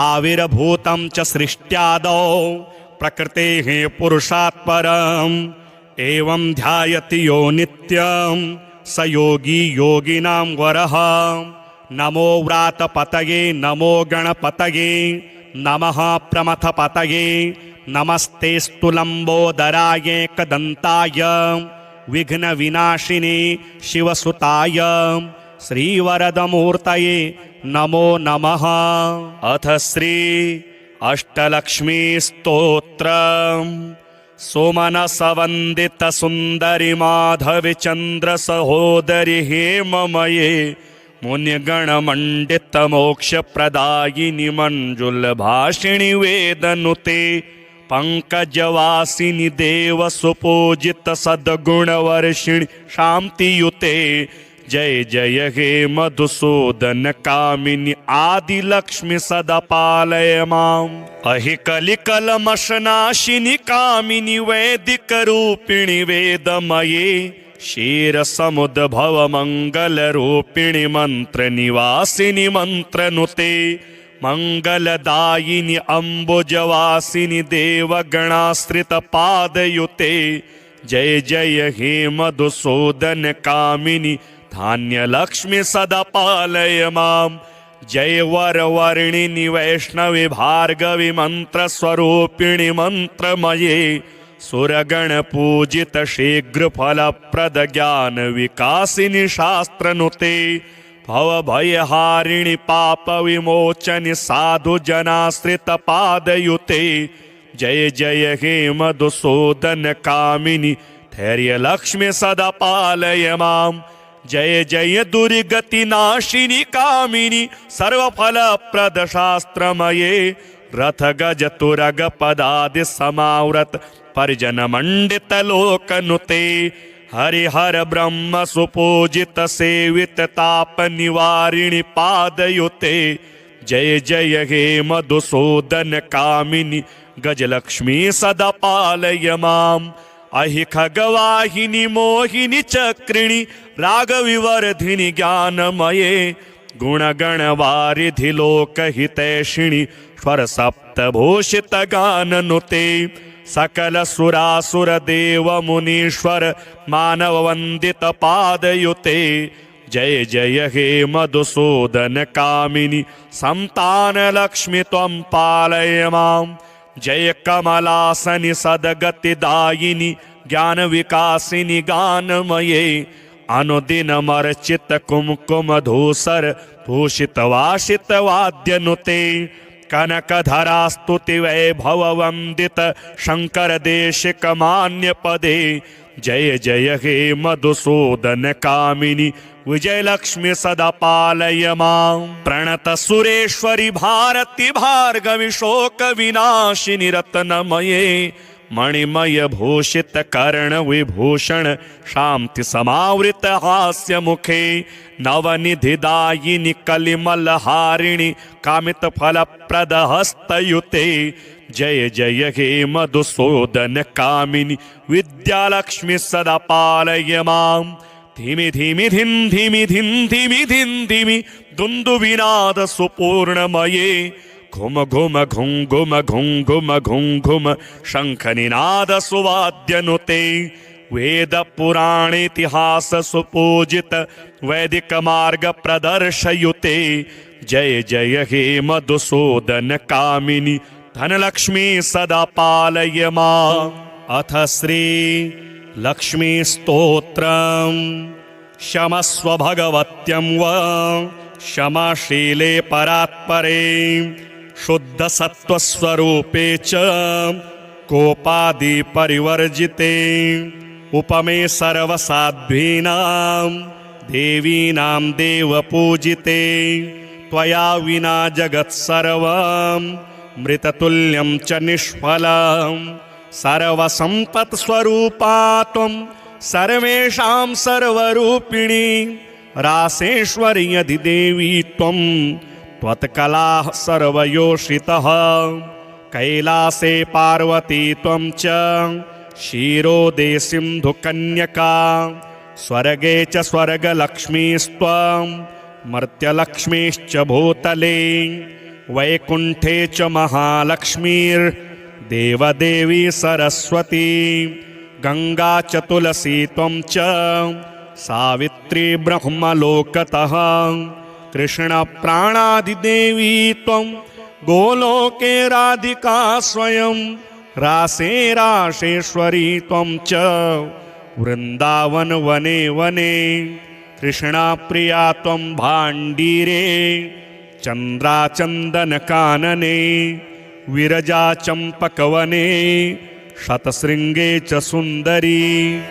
आविर्भूतं च सृष्ट्यादौ प्रकृतेः पुरुषात् परम् एवं ध्यायति यो नित्यं स योगी योगिनां वरः नमो व्रातपतये नमो गणपतये नमः प्रमथपतये नमस्तेस्तु लम्बोदराय एकदन्ताय विघ्नविनाशिने शिवसुताय श्रीवरदमूर्तये नमो नमः। अथ श्री अष्टलक्ष्मी स्तोत्रम् सोमनसवन्दित सुन्दरि माधवि चन्द्र सहोदरि हेममये मुनिगणमण्डित मोक्षप्रदायिनि मञ्जुलभाषिणि वेदनुते पंकजवासिनि देव सुपूजित सद्गुणवर्षिणि शान्तियुते जय जय हे मधुसूदन कामिनि आदिलक्ष्मि सदा पालय माम् अहि कलिकलमशनाशिनि कामिनि वैदिकरूपिणि वेदमये क्षीरसमुद्भव मङ्गलरूपिणि मन्त्रनिवासिनि मन्त्रनुते मंगलदायिनि अम्बुजवासिनि देवगणाश्रितपादयुते जय जय हे मधुसूदन कामिनि धान्यलक्ष्मि सदा पालय माम् जय वरवर्णिनि वैष्णवि भार्गवि मन्त्रस्वरूपिणि मन्त्रमये सुरगणपूजित शीघ्रफलप्रद ज्ञानविकासिनि शास्त्रनुते भवभयहारिणि पापविमोचनि साधुजनाश्रितपादयुते जय जय हे मधुसूदन कामिनि धैर्यलक्ष्मि सदा पालय माम् जय जय दुर्गतिनाशिनि कामिनि सर्वफलप्रद शास्त्रमये रथगज तुरगपदादि समावृत परिजनमण्डित लोकनुते हरिहर ब्रह्म सुपूजित सेवित ताप निवारिणि पादयुते जय जय हे मधुसूदन कामिनि गजलक्ष्मी सदा पालय माम् अहि खगवाहिनि मोहिनि चक्रिणि रागविवर्धिनि ज्ञानमये गुणगणवारिधि लोकहितैषिणि स्वर सप्तभूषित गाननुते सकल सुरासुर देव मुनीश्वर मानव वंदित पादयुते जय जय हे मधुसूदन कामिनि संतान लक्ष्मि त्वं पालय माम् जय कमलासनि सद्गतिदायिनि ज्ञान विकासिनि गानमये अनुदिनमर्चित कुमकुम धूसर भूषित वासित वाद्यनुते कनकधरा स्तुति वैभव वंदित शंकर देशिक मान्य पदे जय जय हे मधुसूदन कामिनि विजयलक्ष्मि सदा पालय माम् प्रणत सुरेश्वरि भारति भार्गवि शोक विनाशिनि रत्नमये मणिमय भूषित कर्ण विभूषण शांति समावृत हास्य मुखे नवनिधिदायिनि कलिमल हारिणि कामित फल प्रद हस्तयुते जय जय हे मधुसूदन कामिनि विद्यालक्ष्मी सदा पालय मां धीमि धीमि धिं धीमि धिं धीमि धिं धीमि दुन्दुभिनाद सुपूर्णमये घुम घुम घुं घुम घुं घुम घुं घुम शङ्खनिनाद सुवाद्यनुते वेद पुराण इतिहास सुपूजित वैदिक मार्ग प्रदर्शयुते जय जय हे मधुसूदन कामिनि धनलक्ष्मी सदा पालय मां अथ श्री लक्ष्मी स्तोत्रम् क्षमस्व भगवत्यं वा क्षमाशीले परात्परे शुद्ध सत्त्वस्वरूपे च कोपादि परिवर्जिते उपमे सर्वसाध्वीनां देवीनां देवपूजिते त्वया विना जगत्सर्वं मृततुल्यं च निष्फलं सर्वसम्पत्स्वरूपा त्वं सर्वेषां सर्वरूपिणी रासेश्वर्यधिदेवी त्वं त्वत्कलाः सर्वयोषितः कैलासे पार्वती त्वं च क्षीरोदे सिन्धुकन्यका स्वर्गे च स्वर्गलक्ष्मीस्त्वं मर्त्यलक्ष्मीश्च भूतले वैकुण्ठे च महालक्ष्मीर्देवदेवी सरस्वती गङ्गा च तुलसी त्वं च सावित्री ब्रह्मलोकतः कृष्णप्राणादिदेवी त्वं गोलोके राधिका स्वयं रासे राशेश्वरी त्वं च वृन्दावन वने वने कृष्णाप्रिया त्वं भाण्डीरे चन्द्राचन्दनकानने विरजा चम्पकवने शतशृङ्गे च सुन्दरी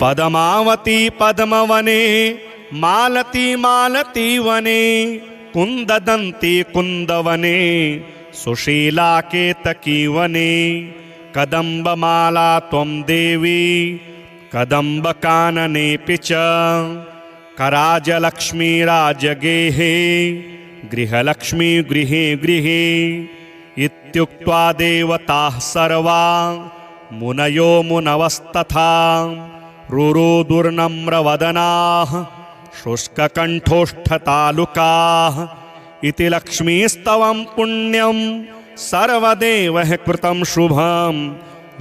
पद्मावती पद्मवने मालती मालती वने कुन्ददन्ती कुन्दवने सुशीला केतकी वने कदम्बमाला त्वं देवी कदम्बकाननेऽपि च कराजलक्ष्मी राजगेहे गृहलक्ष्मी गृहे गृहे इत्युक्त्वा देवताः सर्वा मुनयो मुनवस्तथा रुरुदुर्नम्रवदनाः शुष्ककण्ठोष्ठतालुकाः इति लक्ष्मीस्तवं पुण्यं सर्वदेवः कृतं शुभं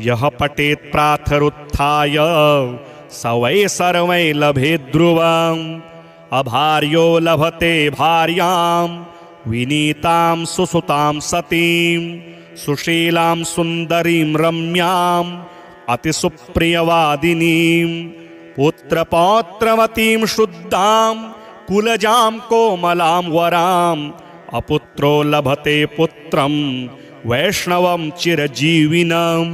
यः पठेत् प्रातरुत्थाय स वै सर्वै लभेत् ध्रुवम् अभार्यो लभते भार्यां विनीतां सुसुतां सतीं सुशीलां सुन्दरीं रम्याम् अतिसुप्रियवादिनीं पुत्रपौत्रवतीं शुद्धां कुलजां कोमलां वराम् अपुत्रो लभते पुत्रं वैष्णवं चिरजीविनं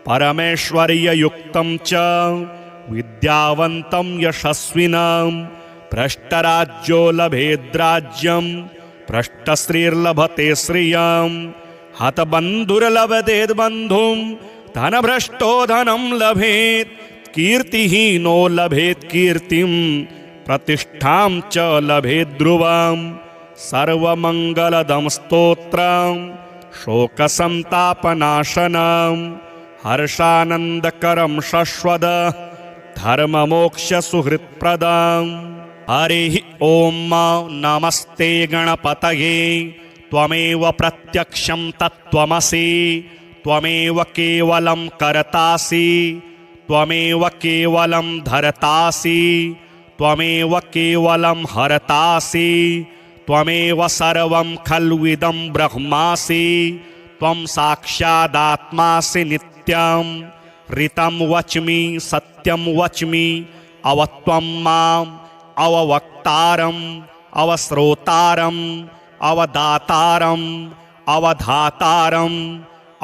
परमेश्वर्ययुक्तं च विद्यावन्तं यशस्विनं भ्रष्टराज्यो लभेद्राज्यं भ्रष्टश्रीर्लभते श्रियं हतबन्धुर्लभतेद्बन्धुं धनभ्रष्टो धनं लभेत् कीर्तिहीनो लभेत् कीर्तिं प्रतिष्ठां च लभेत् ध्रुवम् सर्वमङ्गलदं स्तोत्रं शोकसन्तापनाशनं हर्षानन्दकरं शश्वद धर्ममोक्षसुहृत्प्रदम् हरिः ॐ नमस्ते गणपतये त्वमेव प्रत्यक्षं तत्त्वमसि त्वमेव केवलं कर्तासि त्वमेव केवलं धर्तासि त्वमेव केवलं हरतासि त्वमेव सर्वं खल्विदं ब्रह्मासि त्वं साक्षादात्मासि नित्यं ऋतं वच्मि सत्यं वच्मि अवत्वं माम् अववक्तारम् अवश्रोतारम् अवदातारम् अवधातारम्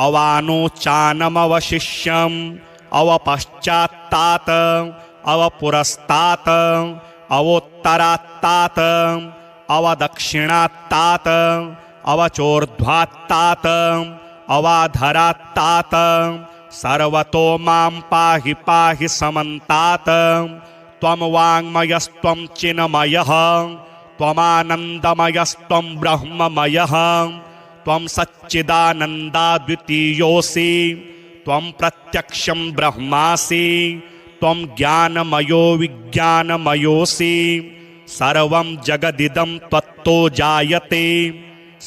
अवानोचानमवशिष्यम् अवपश्चात्तात अवपुरस्तात् अवोत्तरात्तात अवदक्षिणात्तात अवचोर्ध्वात्तात अवाधरात्तात सर्वतो मां पाहि पाहि समन्तात् त्वं वाङ्मयस्त्वं चिन्मयः त्वमानन्दमयस्त्वं ब्रह्ममयः त्वं सच्चिदानन्दाद्वितीयोऽसि त्वं प्रत्यक्षं ब्रह्मासि त्वं ज्ञानमयो विज्ञानमयोऽसि सर्वं जगदिदं त्वत्तो जायते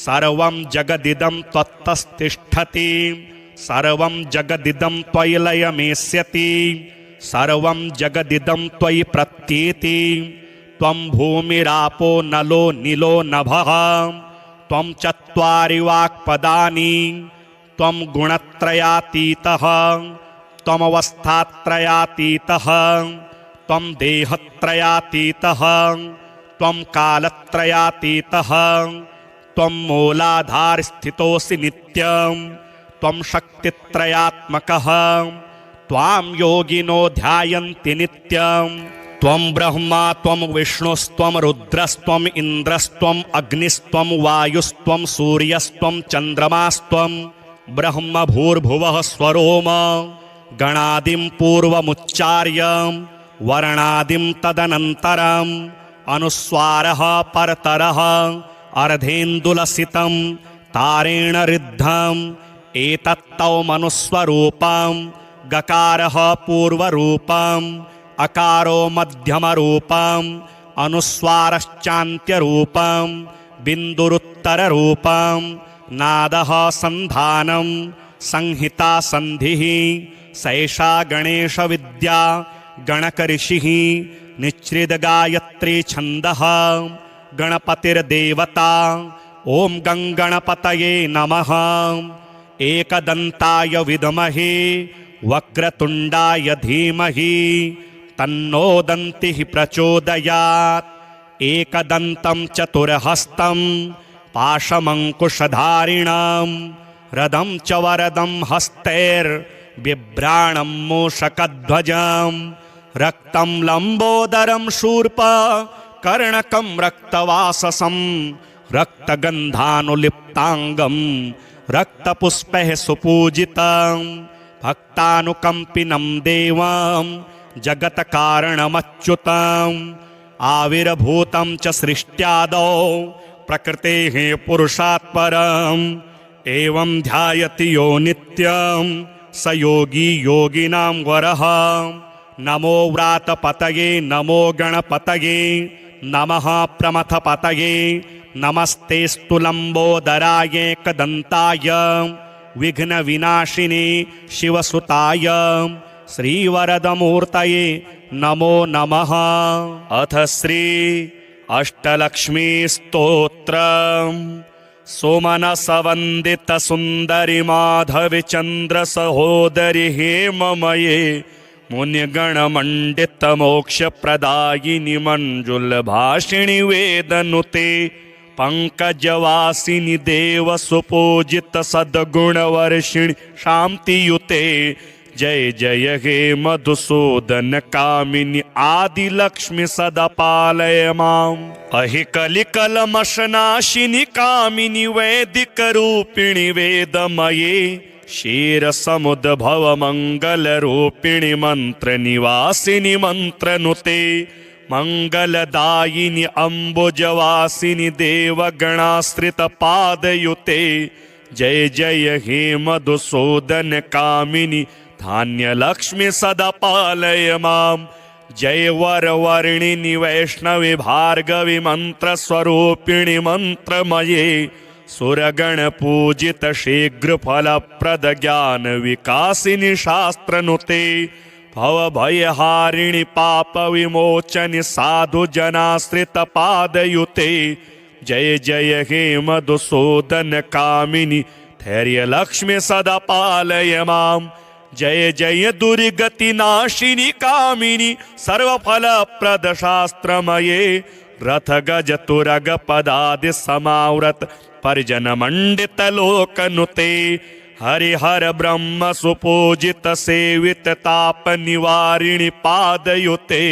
सर्वं जगदिदं त्वत्तस्तिष्ठति सर्वं जगदिदं त्वयि लयमेष्यति सर्वं जगदिदं त्वयि प्रत्येति त्वं भूमिरापो नलो नीलो नभः त्वं चत्वारि वाक्पदानि त्वं गुणत्रयातीतः त्वमवस्थात्रयातीतः त्वं देहत्रयातीतः त्वं कालत्रयातीतः त्वं मूलाधारस्थितोऽसि नित्यं त्वं शक्तित्रयात्मकः त्वां योगिनो ध्यायन्ति नित्यं त्वं ब्रह्मा त्वं विष्णुस्त्वं रुद्रस्त्वं इन्द्रस्त्वं अग्निस्त्वं वायुस्त्वं सूर्यस्त्वं चन्द्रमास्त्वं ब्रह्म भूर्भुवः स्वरोम गणादिं पूर्वमुच्चार्य वर्णादिं तदनन्तरम् अनुस्वारः परतरः अर्धेन्दुलसितं तारेण ऋद्धम् एतत्तौ मनुस्वरूपं गकारः पूर्वरूपम् अकारो मध्यमरूपम् अनुस्वारश्चान्त्यरूपम् बिन्दुरुत्तररूपम् नादः सन्धानं संहिता संधिः सैषा गणेशविद्या गणकऋषिः निच्छ्रितगायत्री छन्दः गणपतिर्देवता ॐ गङ्गणपतये नमः एकदन्ताय विद्महे वक्रतुण्डाय धीमहि तन्नो दन्तिः प्रचोदयात् एकदन्तं चतुर्हस्तं पाशमङ्कुशधारिणं रदं च वरदं हस्तैर्बिभ्राणं मूषकध्वजं रक्तं लम्बोदरं शूर्प कर्णकं रक्तवाससं रक्तगन्धानुलिप्ताङ्गं रक्तपुष्पैः सुपूजितं भक्तानुकम्पिनं देवं जगत्कारणमच्युतम् आविर्भूतं च सृष्ट्यादौ प्रकृतेः पुरुषात् परम् एवं ध्यायति यो नित्यं स योगी योगिनां वरः नमो व्रातपतये नमो गणपतये नमः प्रमथपतये नमस्तेस्तु लम्बोदराय एकदन्ताय विघ्नविनाशिने शिवसुताय श्रीवरदमूर्तये नमो नमः। अथ श्री अष्टलक्ष्मी स्तोत्रम् सोमनसवन्दितसुन्दरि माधवि चन्द्र सहोदरि हेममये मुनिगणमण्डितमोक्षप्रदायिनि मञ्जुलभाषिणि वेदनुते पंकजवासिनि देवसुपूजित सद्गुणवर्षिणि शान्तियुते जय जय हे मधुसूदन कामिनि आदिलक्ष्मि सदा पालय माम् अहिकलिकलमशनाशिनि कामिनि वैदिकरूपिणि वेदमये क्षीरसमुद्भव मङ्गलरूपिणि मन्त्रनिवासिनि मन्त्रनुते मंगलदायिनि अम्बुजवासिनि देवगणाश्रितपादयुते जय जय हे मधुसूदन कामिनि धान्यलक्ष्मि सदा पालय माम् जय वरवर्णिनि वैष्णवि भार्गवि मन्त्रस्वरूपिणि मन्त्रमये सुरगणपूजित शीघ्रफलप्रद ज्ञानविकासिनि शास्त्रनुते भवभयहारिणि पापविमोचनि साधुजनाश्रितपादयुते जय जय हे मधुसूदन कामिनि धैर्यलक्ष्मि सदा पालय माम् जय जय दुर्गतिनाशिनि कामिनि सर्वफलप्रद शास्त्रमये रथगजतुरगपदादि समावृत परिजनमण्डितलोकनुते हरिहर ब्रह्म सुपूजित सेवित ताप निवारिणि पादयुते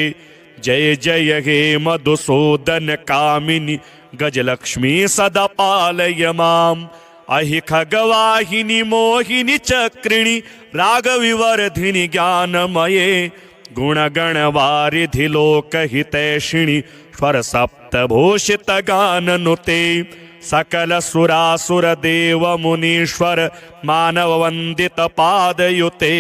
जय जय हे मधुसूदन कामिनि गजलक्ष्मी सदा पालय माम् अहि खगवाहिनि मोहिनि चक्रिणि रागविवर्धिनि ज्ञानमये गुणगणवारिधि लोकहितैषिणि स्वर सप्तभूषित गाननुते सकल सुरासुर देव मुनीश्वर मानव वंदित पादयुते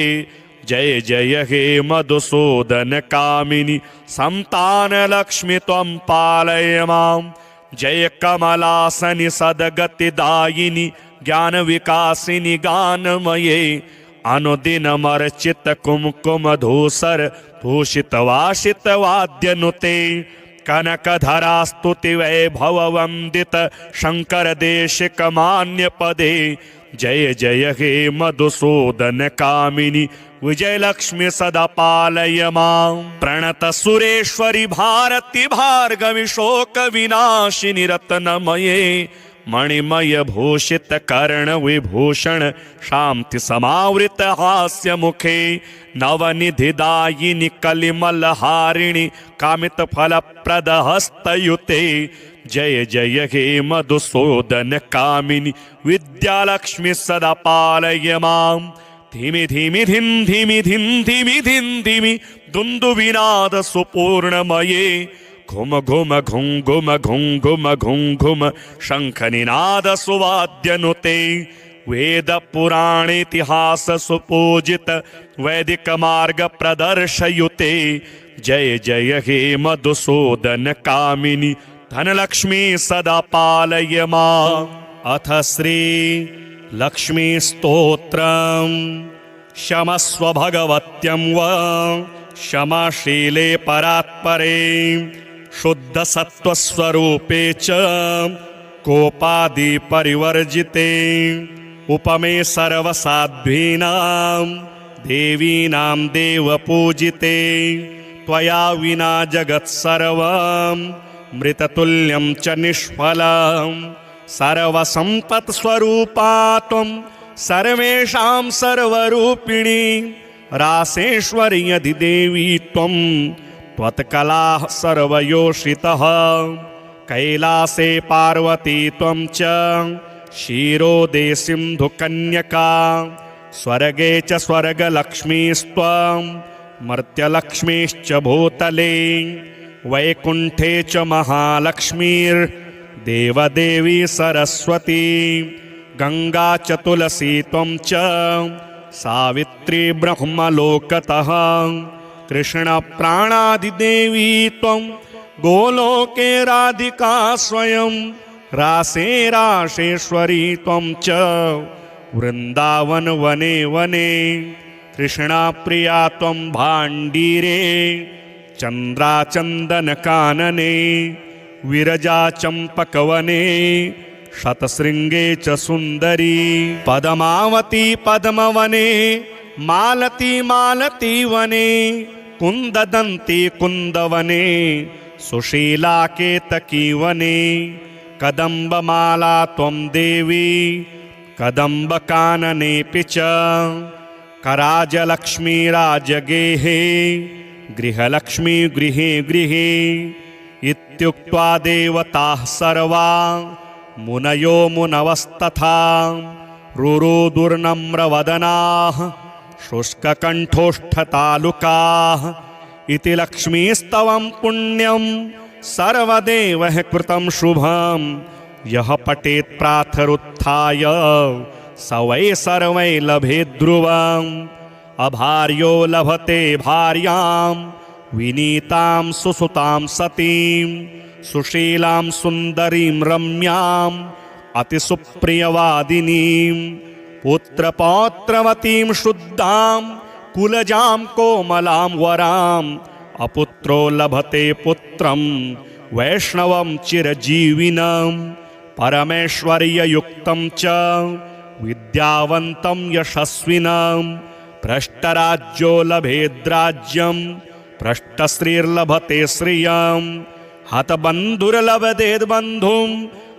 जय जय हे मधुसूदन कामिनी संतान लक्ष्मी त्वं पालय मां जय कमलासनि सद्गतिदायिनी ज्ञान विकासिनी गानमये अनुदिनमर्चित कुमकुम धूसर भूषित वासित वाद्यनुते कनकधरा स्तुति वैभव वंदित शंकर देशिक मान्य पदे जय जय हे मधुसूदन कामिनी विजय लक्ष्मी सदा पालय मां प्रणत सुरेश्वरी भारती भार्गवी शोक विनाशिनी रत्नमये मणिमय भूषित कर्ण विभूषण शांति समावृत हास्य मुखे नवनिधिदायिनी कलिमल हारिणी कामित फल प्रद हस्तयुते जय जय हे मधुसूदन कामिनी विद्यालक्ष्मी सदा पालय मां धीमि धीमि धिम धीमि धिम धीमि धिम धीमि दुन्दुभिनाद सुपूर्णमये घुम घुम घुम घुम घुम घुम घुम घुम शंखनिनाद सुवाद्यनुते वेद पुराण इतिहास सुपूजित वैदिक मार्ग प्रदर्शयुते जय जय हे मधुसूदन कामिनी धनलक्ष्मी सदा पालय मां अथ श्री लक्ष्मी स्तोत्रम् शमस्व भगवत्यं वा क्षमाशीले परात्परे शुद्ध सत्वस्वरूपे च कोपादि परिवर्जिते उपमे सर्वसाध्वीनां देवीनां देवपूजिते त्वया विना जगत्सर्वं मृततुल्यं च निष्फलं सर्वसम्पत्स्वरूपा त्वं सर्वेषां सर्वरूपिणी रासेश्वरी यदिदेवी त्वं त्वत्कलाः सर्वयोषितः कैलासे पार्वती त्वं च क्षीरोदे सिन्धुकन्यका स्वर्गे च स्वर्गलक्ष्मीस्त्वं मर्त्यलक्ष्मीश्च भूतले वैकुण्ठे च महालक्ष्मीर्देवदेवी सरस्वती गंगा च तुलसी त्वं च सावित्री ब्रह्मलोकतः कृष्ण प्राणादिदेवी त्वं गोलोके राधिका स्वयं रासे राशेश्वरी त्वं च वृंदावन वने वने कृष्णा प्रिया त्वं भाण्डीरे चंद्राचंदन कानने विरजा चंपकवने शतशृंगे च सुंदरी पद्मावती पद्मवने मालती मालती वने कुंददंती कुंदवने सुशीला केतकी वने कदम्बमाला त्वं देवी कदम्बकाननेऽपि च कराजलक्ष्मी राजगेहे गृहलक्ष्मी गृहे गृहे इत्युक्त्वा देवताः सर्वा मुनयो मुनवस्तथा रुरुदुर्नम्रवदनाः शुष्ककण्ठोष्ठतालुकाः इति लक्ष्मीस्तवं पुण्यं सर्वदेवः कृतं शुभं यः पठेत् प्रातरुत्थाय स वै सर्वै लभेत् ध्रुवम् अभार्यो लभते भार्यां विनीतां सुसुतां सतीं सुशीलां सुन्दरीं रम्यां अतिसुप्रियवादिनीं पुत्रपौत्रवतीं शुद्धां कुलजां कोमलां वराम् अपुत्रो लभते पुत्रं वैष्णवं चिरजीविनं परमेश्वर्ययुक्तं च विद्यावन्तं यशस्विनं भ्रष्टराज्यो लभेद्राज्यं भ्रष्टश्रीर्लभते श्रियं हतबन्धुर्लभतेद्बन्धुं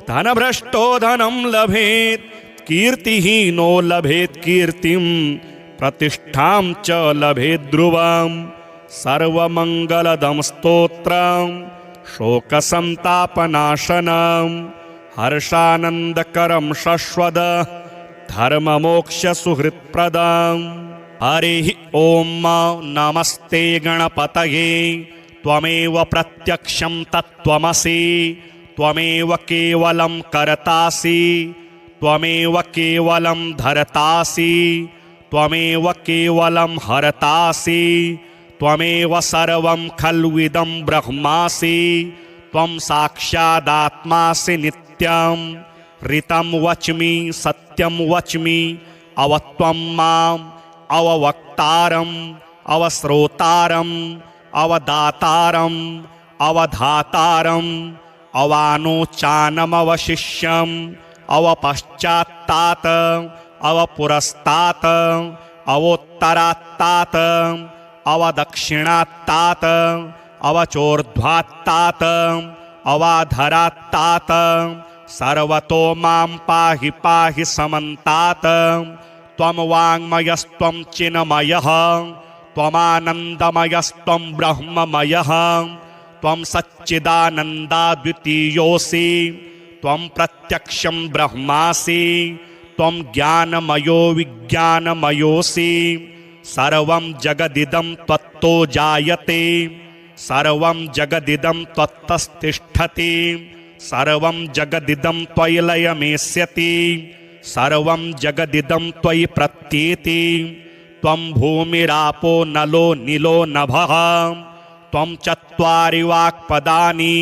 धनभ्रष्टो धनं लभेत् कीर्तिहीनो लभेत् कीर्तिं प्रतिष्ठां च लभेत् ध्रुवं सर्वमङ्गलदं स्तोत्रं शोकसन्तापनाशनं हर्षानन्दकरं शश्वद धर्ममोक्षसुहृत्प्रदं हरिः ॐ नमस्ते गणपतये त्वमेव प्रत्यक्षं तत्त्वमसि त्वमेव केवलं कर्तासि त्वमेव केवलं धर्तासि त्वमेव केवलं हर्तासि त्वमेव सर्वं खल्विदं ब्रह्मासि त्वं साक्षादात्मासि नित्यं ऋतं वच्मि सत्यं वच्मि अवत्वं माम् अववक्तारम् अवश्रोतारम् अवदातारम् अवधातारम् अवानोचानमवशिष्यम् अवपश्चात्तात् अवपुरस्तात् अवोत्तरात्तात् अवदक्षिणात्तात् अवचोर्ध्वात्तात् अवाधरात्तात् सर्वतो मां पाहि पाहि समन्तात् त्वं वाङ्मयस्त्वं चिन्मयः त्वमानन्दमयस्त्वं ब्रह्ममयः त्वं सच्चिदानन्दाद्वितीयोऽसि त्वं प्रत्यक्षं ब्रह्मासि त्वं ज्ञानमयो विज्ञानमयोऽसि सर्वं जगदिदं त्वत्तो जायते सर्वं जगदिदं त्वत्तस्तिष्ठति सर्वं जगदिदं त्वयि लयमेष्यति सर्वं जगदिदं त्वयि प्रत्येति त्वं भूमिरापो नलो नीलो नभः त्वं चत्वारि वाक्पदानि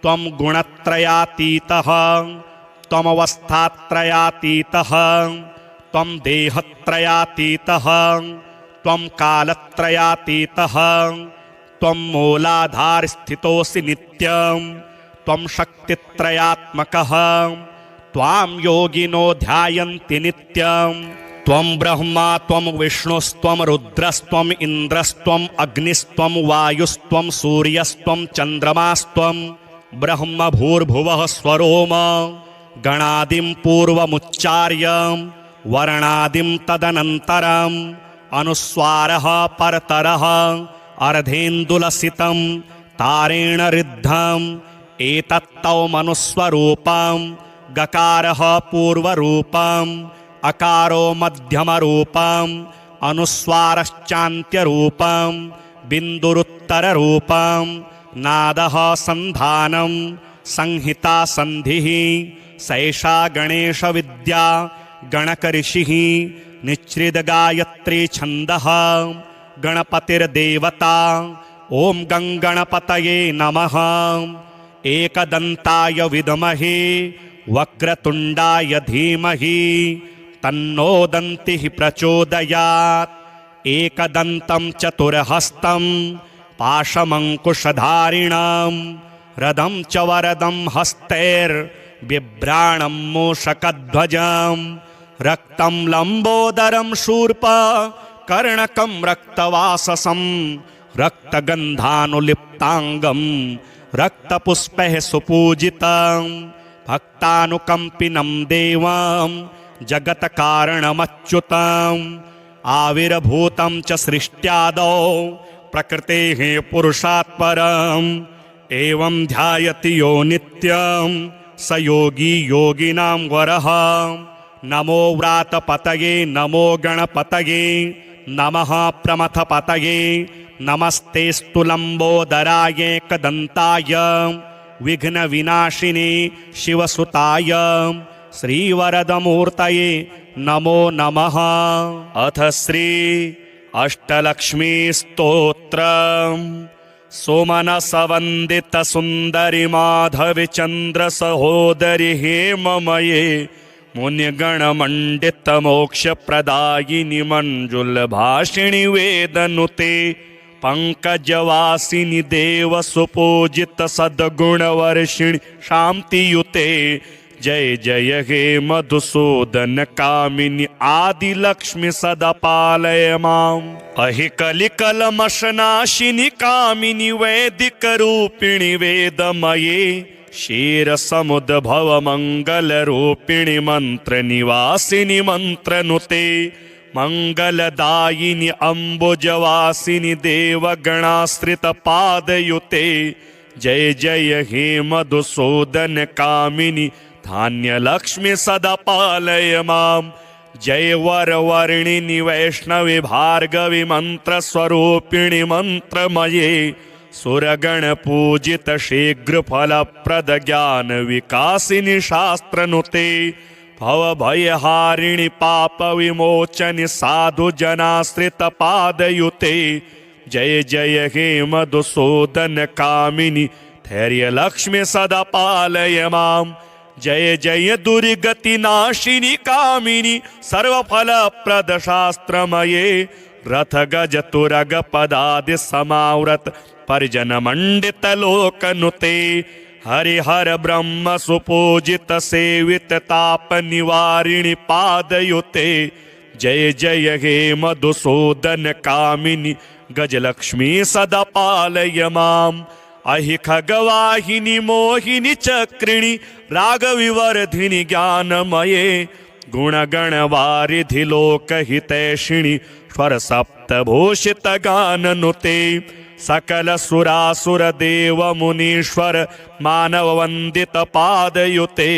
त्वं गुणत्रयातीतः त्वमवस्थात्रयातीतः त्वं देहत्रयातीतः त्वं कालत्रयातीतः त्वं मूलाधारस्थितोऽसि नित्यं त्वं शक्तित्रयात्मकः त्वां योगिनो ध्यायन्ति नित्यं त्वं ब्रह्मा त्वं विष्णुस्त्वं रुद्रस्त्वम् इन्द्रस्त्वम् अग्निस्त्वं वायुस्त्वं सूर्यस्त्वं चन्द्रमास्त्वं ब्रह्म भूर्भुवः स्वरोम गणादिं पूर्वमुच्चार्य वर्णादिं तदनन्तरम् अनुस्वारः परतरः अर्धेन्दुलसितं तारेण ऋद्धम् एतत्तौ मनुस्वरूपं गकारः पूर्वरूपम् अकारो मध्यमरूपम् अनुस्वारश्चान्त्यरूपं बिन्दुरुत्तररूपं नादः सन्धानं संहिता सन्धिः सैषा गणेशविद्या गणकऋषिः निच्छ्रितगायत्री छन्दः गणपतिर्देवता ॐ गङ्गणपतये नमः एकदन्ताय विद्महे वक्रतुण्डाय धीमहि तन्नो दन्तिः प्रचोदयात् एकदन्तं चतुर्हस्तं पाशमङ्कुशधारिणं रदं च वरदं हस्तैर्बिभ्राणं मूषकध्वजं रक्तं लम्बोदरं शूर्पः कर्णकं रक्तवाससं रक्तगन्धानुलिप्ताङ्गं रक्तपुष्पैः सुपूजितं भक्तानुकम्पिनं देवं जगत्कारणमच्युतम् आविर्भूतं च सृष्ट्यादौ प्रकृतेः पुरुषात् परम् एवं ध्यायति यो नित्यं स योगी योगिनां वरः नमो व्रातपतये नमो गणपतये नमः प्रमथपतये नमस्तेस्तु लम्बोदराय एकदन्ताय विघ्नविनाशिने शिवसुताय श्रीवरदमूर्तये नमो नमः। अथ श्री अष्टलक्ष्मी स्तोत्रम् सुमनसवन्दितसुन्दरि माधविचन्द्र सहोदरि हेममये मुनिगणमण्डितमोक्षप्रदायिनि मञ्जुलभाषिणि वेदनुते पंकजवासिनि देवसुपूजित सद्गुणवर्षिणि शान्तियुते जय जय हे मधुसूदन कामिनि आदिलक्ष्मि सदा पालय माम् अहि कलिकलमशनाशिनि कामिनि वैदिकरूपिणि वेदमये क्षीरसमुद्भव मङ्गलरूपिणि मन्त्रनिवासिनि मन्त्रनुते मंगलदायिनि अम्बुजवासिनि देवगणाश्रितपादयुते जय जय हे मधुसूदन कामिनि धान्यलक्ष्मि सदा पालय माम् जय वरवर्णिनि वैष्णवि भार्गवि मन्त्रस्वरूपिणि मन्त्रमये सुरगण पूजित शीघ्र फलप्रद ज्ञान विकासिनी शास्त्रनुते भव भयहारिणि पाप विमोचनि साधु जनाश्रित पादयुते जय जय हे मधुसूदन कामिनी धैर्य लक्ष्मी सदा पालय माम जय जय दुर्गति नाशिनी कामिनी सर्वफल प्रद शास्त्रमये रथ गज तुरग पदादि समावृत परिजन मंडित लोकनुते हरिहर ब्रह्म सुपूजित सेवित ताप निवारिणि पादयुते जय जय हे मधुसूदन कामिनी गजलक्ष्मी सदा पालय माम अहि खगवाहिनी मोहिनी चक्रिणी रागविवर्धिनी ज्ञानमये गुणगण वारिधि लोकहितैषिणी स्वर सप्तभूषित गाननुते सकल सुरासुर देव मुनीश्वर मानव वंदित पादयुते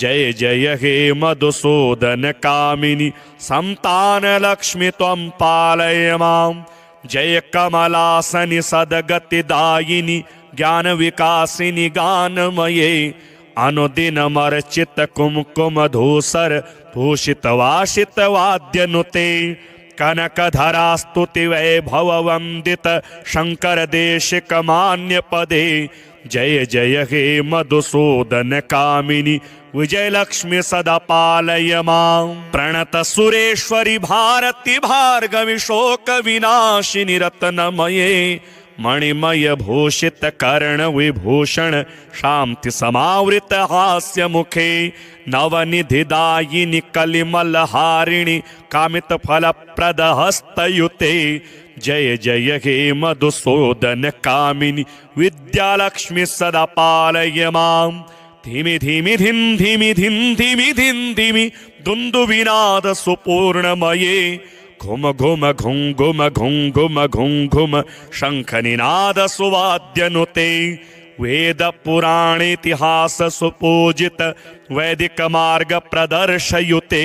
जय जय हे मधुसूदन कामिनी संतान लक्ष्मी त्वं पालय माम जय कमलासनि सद्गतिदायिनी ज्ञान विकासिनी गानमये अनुदिनमर्चित कुमकुम धूसर भूषित वासित वाद्यनुते कनकधरा स्तुति वैभव वंदित शंकर देशिक मान्य पदे जय जय हे मधुसूदन कामिनी विजय लक्ष्मी सदा पालय मां प्रणत सुरेश्वरी भारती भार्गवी शोक विनाशिनी रत्नमये मणिमय भूषित कर्ण विभूषण शांति समावृत हास्य मुखे नवनिधिदायिनी कलिमल हारिणी कामित फल प्रद हस्तयुते जय जय हे मधुसूदन कामिनी विद्यालक्ष्मी सदा पालय मां धीमि धीमि धिम धीमि धिम धीमि धिम धीमि दुन्दुभिनाद सुपूर्णमये घुम घुम घुं घुम घुं घुम घुं घुम शंखनिनाद सुवाद्यनुते वेद पुराण इतिहास सुपूजित वैदिक मार्ग प्रदर्शयुते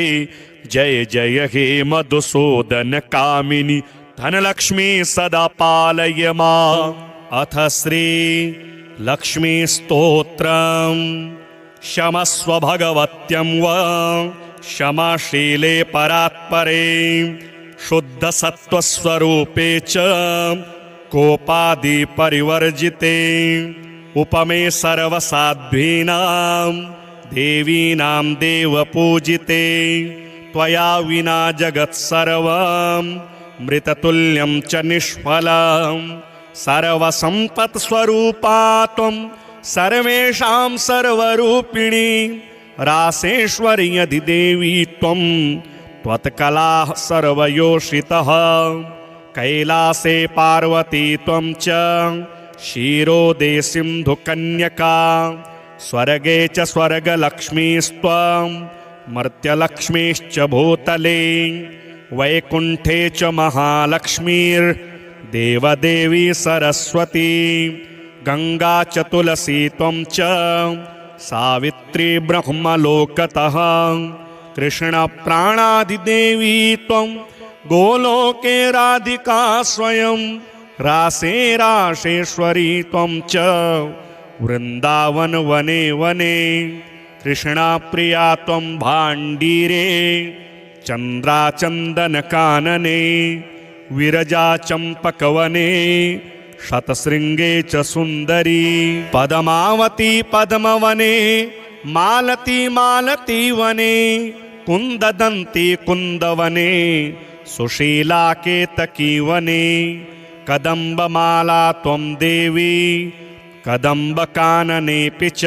जय जय हे मधुसूदन कामिनी धनलक्ष्मी सदा पालय मां अथ श्री लक्ष्मी स्तोत्रम् क्षमस्व भगवत्यं वा क्षमाशीले परात्परे शुद्ध सत्वस्वरूपे च कोपादि परिवर्जिते उपमे सर्वसाध्वीनां देवीनां देवपूजिते त्वया विना जगत्सर्वं मृततुल्यं च निष्फलं सर्वसम्पत्स्वरूपा त्वं सर्वेषां सर्वरूपिणी रासेश्वरी अधिदेवी त्वं त्वत्कलाः सर्वयोषितः कैलासे पार्वती त्वं च क्षीरोदे सिन्धुकन्यका स्वर्गे च स्वर्गलक्ष्मीस्त्वं मर्त्यलक्ष्मीश्च भूतले वैकुण्ठे च महालक्ष्मीर्देवदेवी सरस्वती गंगा च तुलसी त्वं च सावित्री ब्रह्मलोकतः कृष्ण प्राणादिदेवी त्वं गोलोके राधिका स्वयं रासे राशेश्वरी त्वं च वृंदावन वने वने कृष्णा प्रिया त्वं भाण्डीरे चंद्राचंदन कानने विरजा चंपकवने शतशृंगे च सुंदरी पद्मावती पद्मवने मालती मालती वने कुंददंती कुंदवने सुशीला केतकी वने कदम्बमाला त्वं देवी कदम्बकाननेऽपि च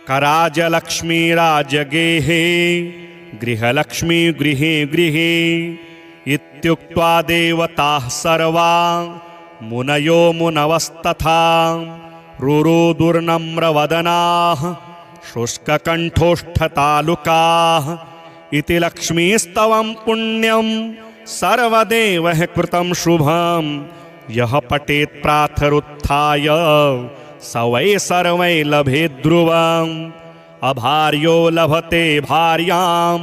कराजलक्ष्मी राजगेहे गृहलक्ष्मी गृहे गृहे इत्युक्त्वा देवताः सर्वा मुनयो मुनवस्तथा रुरुदुर्नम्रवदनाः शुष्ककण्ठोष्ठतालुकाः इति लक्ष्मीस्तवं पुण्यं सर्वदेवः कृतं शुभं यः पठेत् प्रातरुत्थाय स वै सर्वै लभेत् ध्रुवम् अभार्यो लभते भार्यां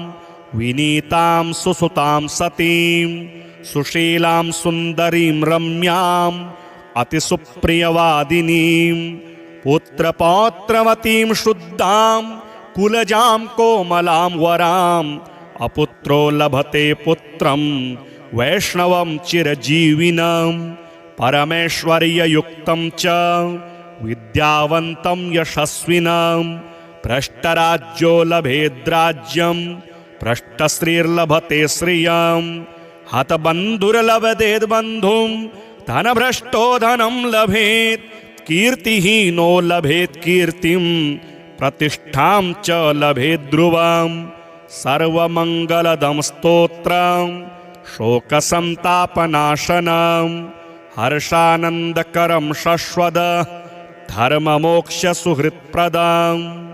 विनीतां सुसुतां सतीं सुशीलां सुन्दरीं रम्यां अतिसुप्रियवादिनीं पुत्रपौत्रवतीं शुद्धां कुलजां कोमलां वरां अपुत्रो लभते पुत्रं वैष्णवं चिरजीविनं परमेश्वर्ययुक्तं च विद्यावन्तं यशस्विनं भ्रष्टराज्यो लभेद्राज्यं भ्रष्टश्रीर्लभते श्रियं हतबन्धुर्लभतेद्बन्धुं धनभ्रष्टो धनं लभेत् कीर्तिहीनो लभेत् कीर्तिं प्रतिष्ठां च लभेत् ध्रुवं सर्वमङ्गलदं स्तोत्रं शोकसन्तापनाशनं हर्षानन्दकरं शश्वद धर्ममोक्षसुहृत्प्रदम्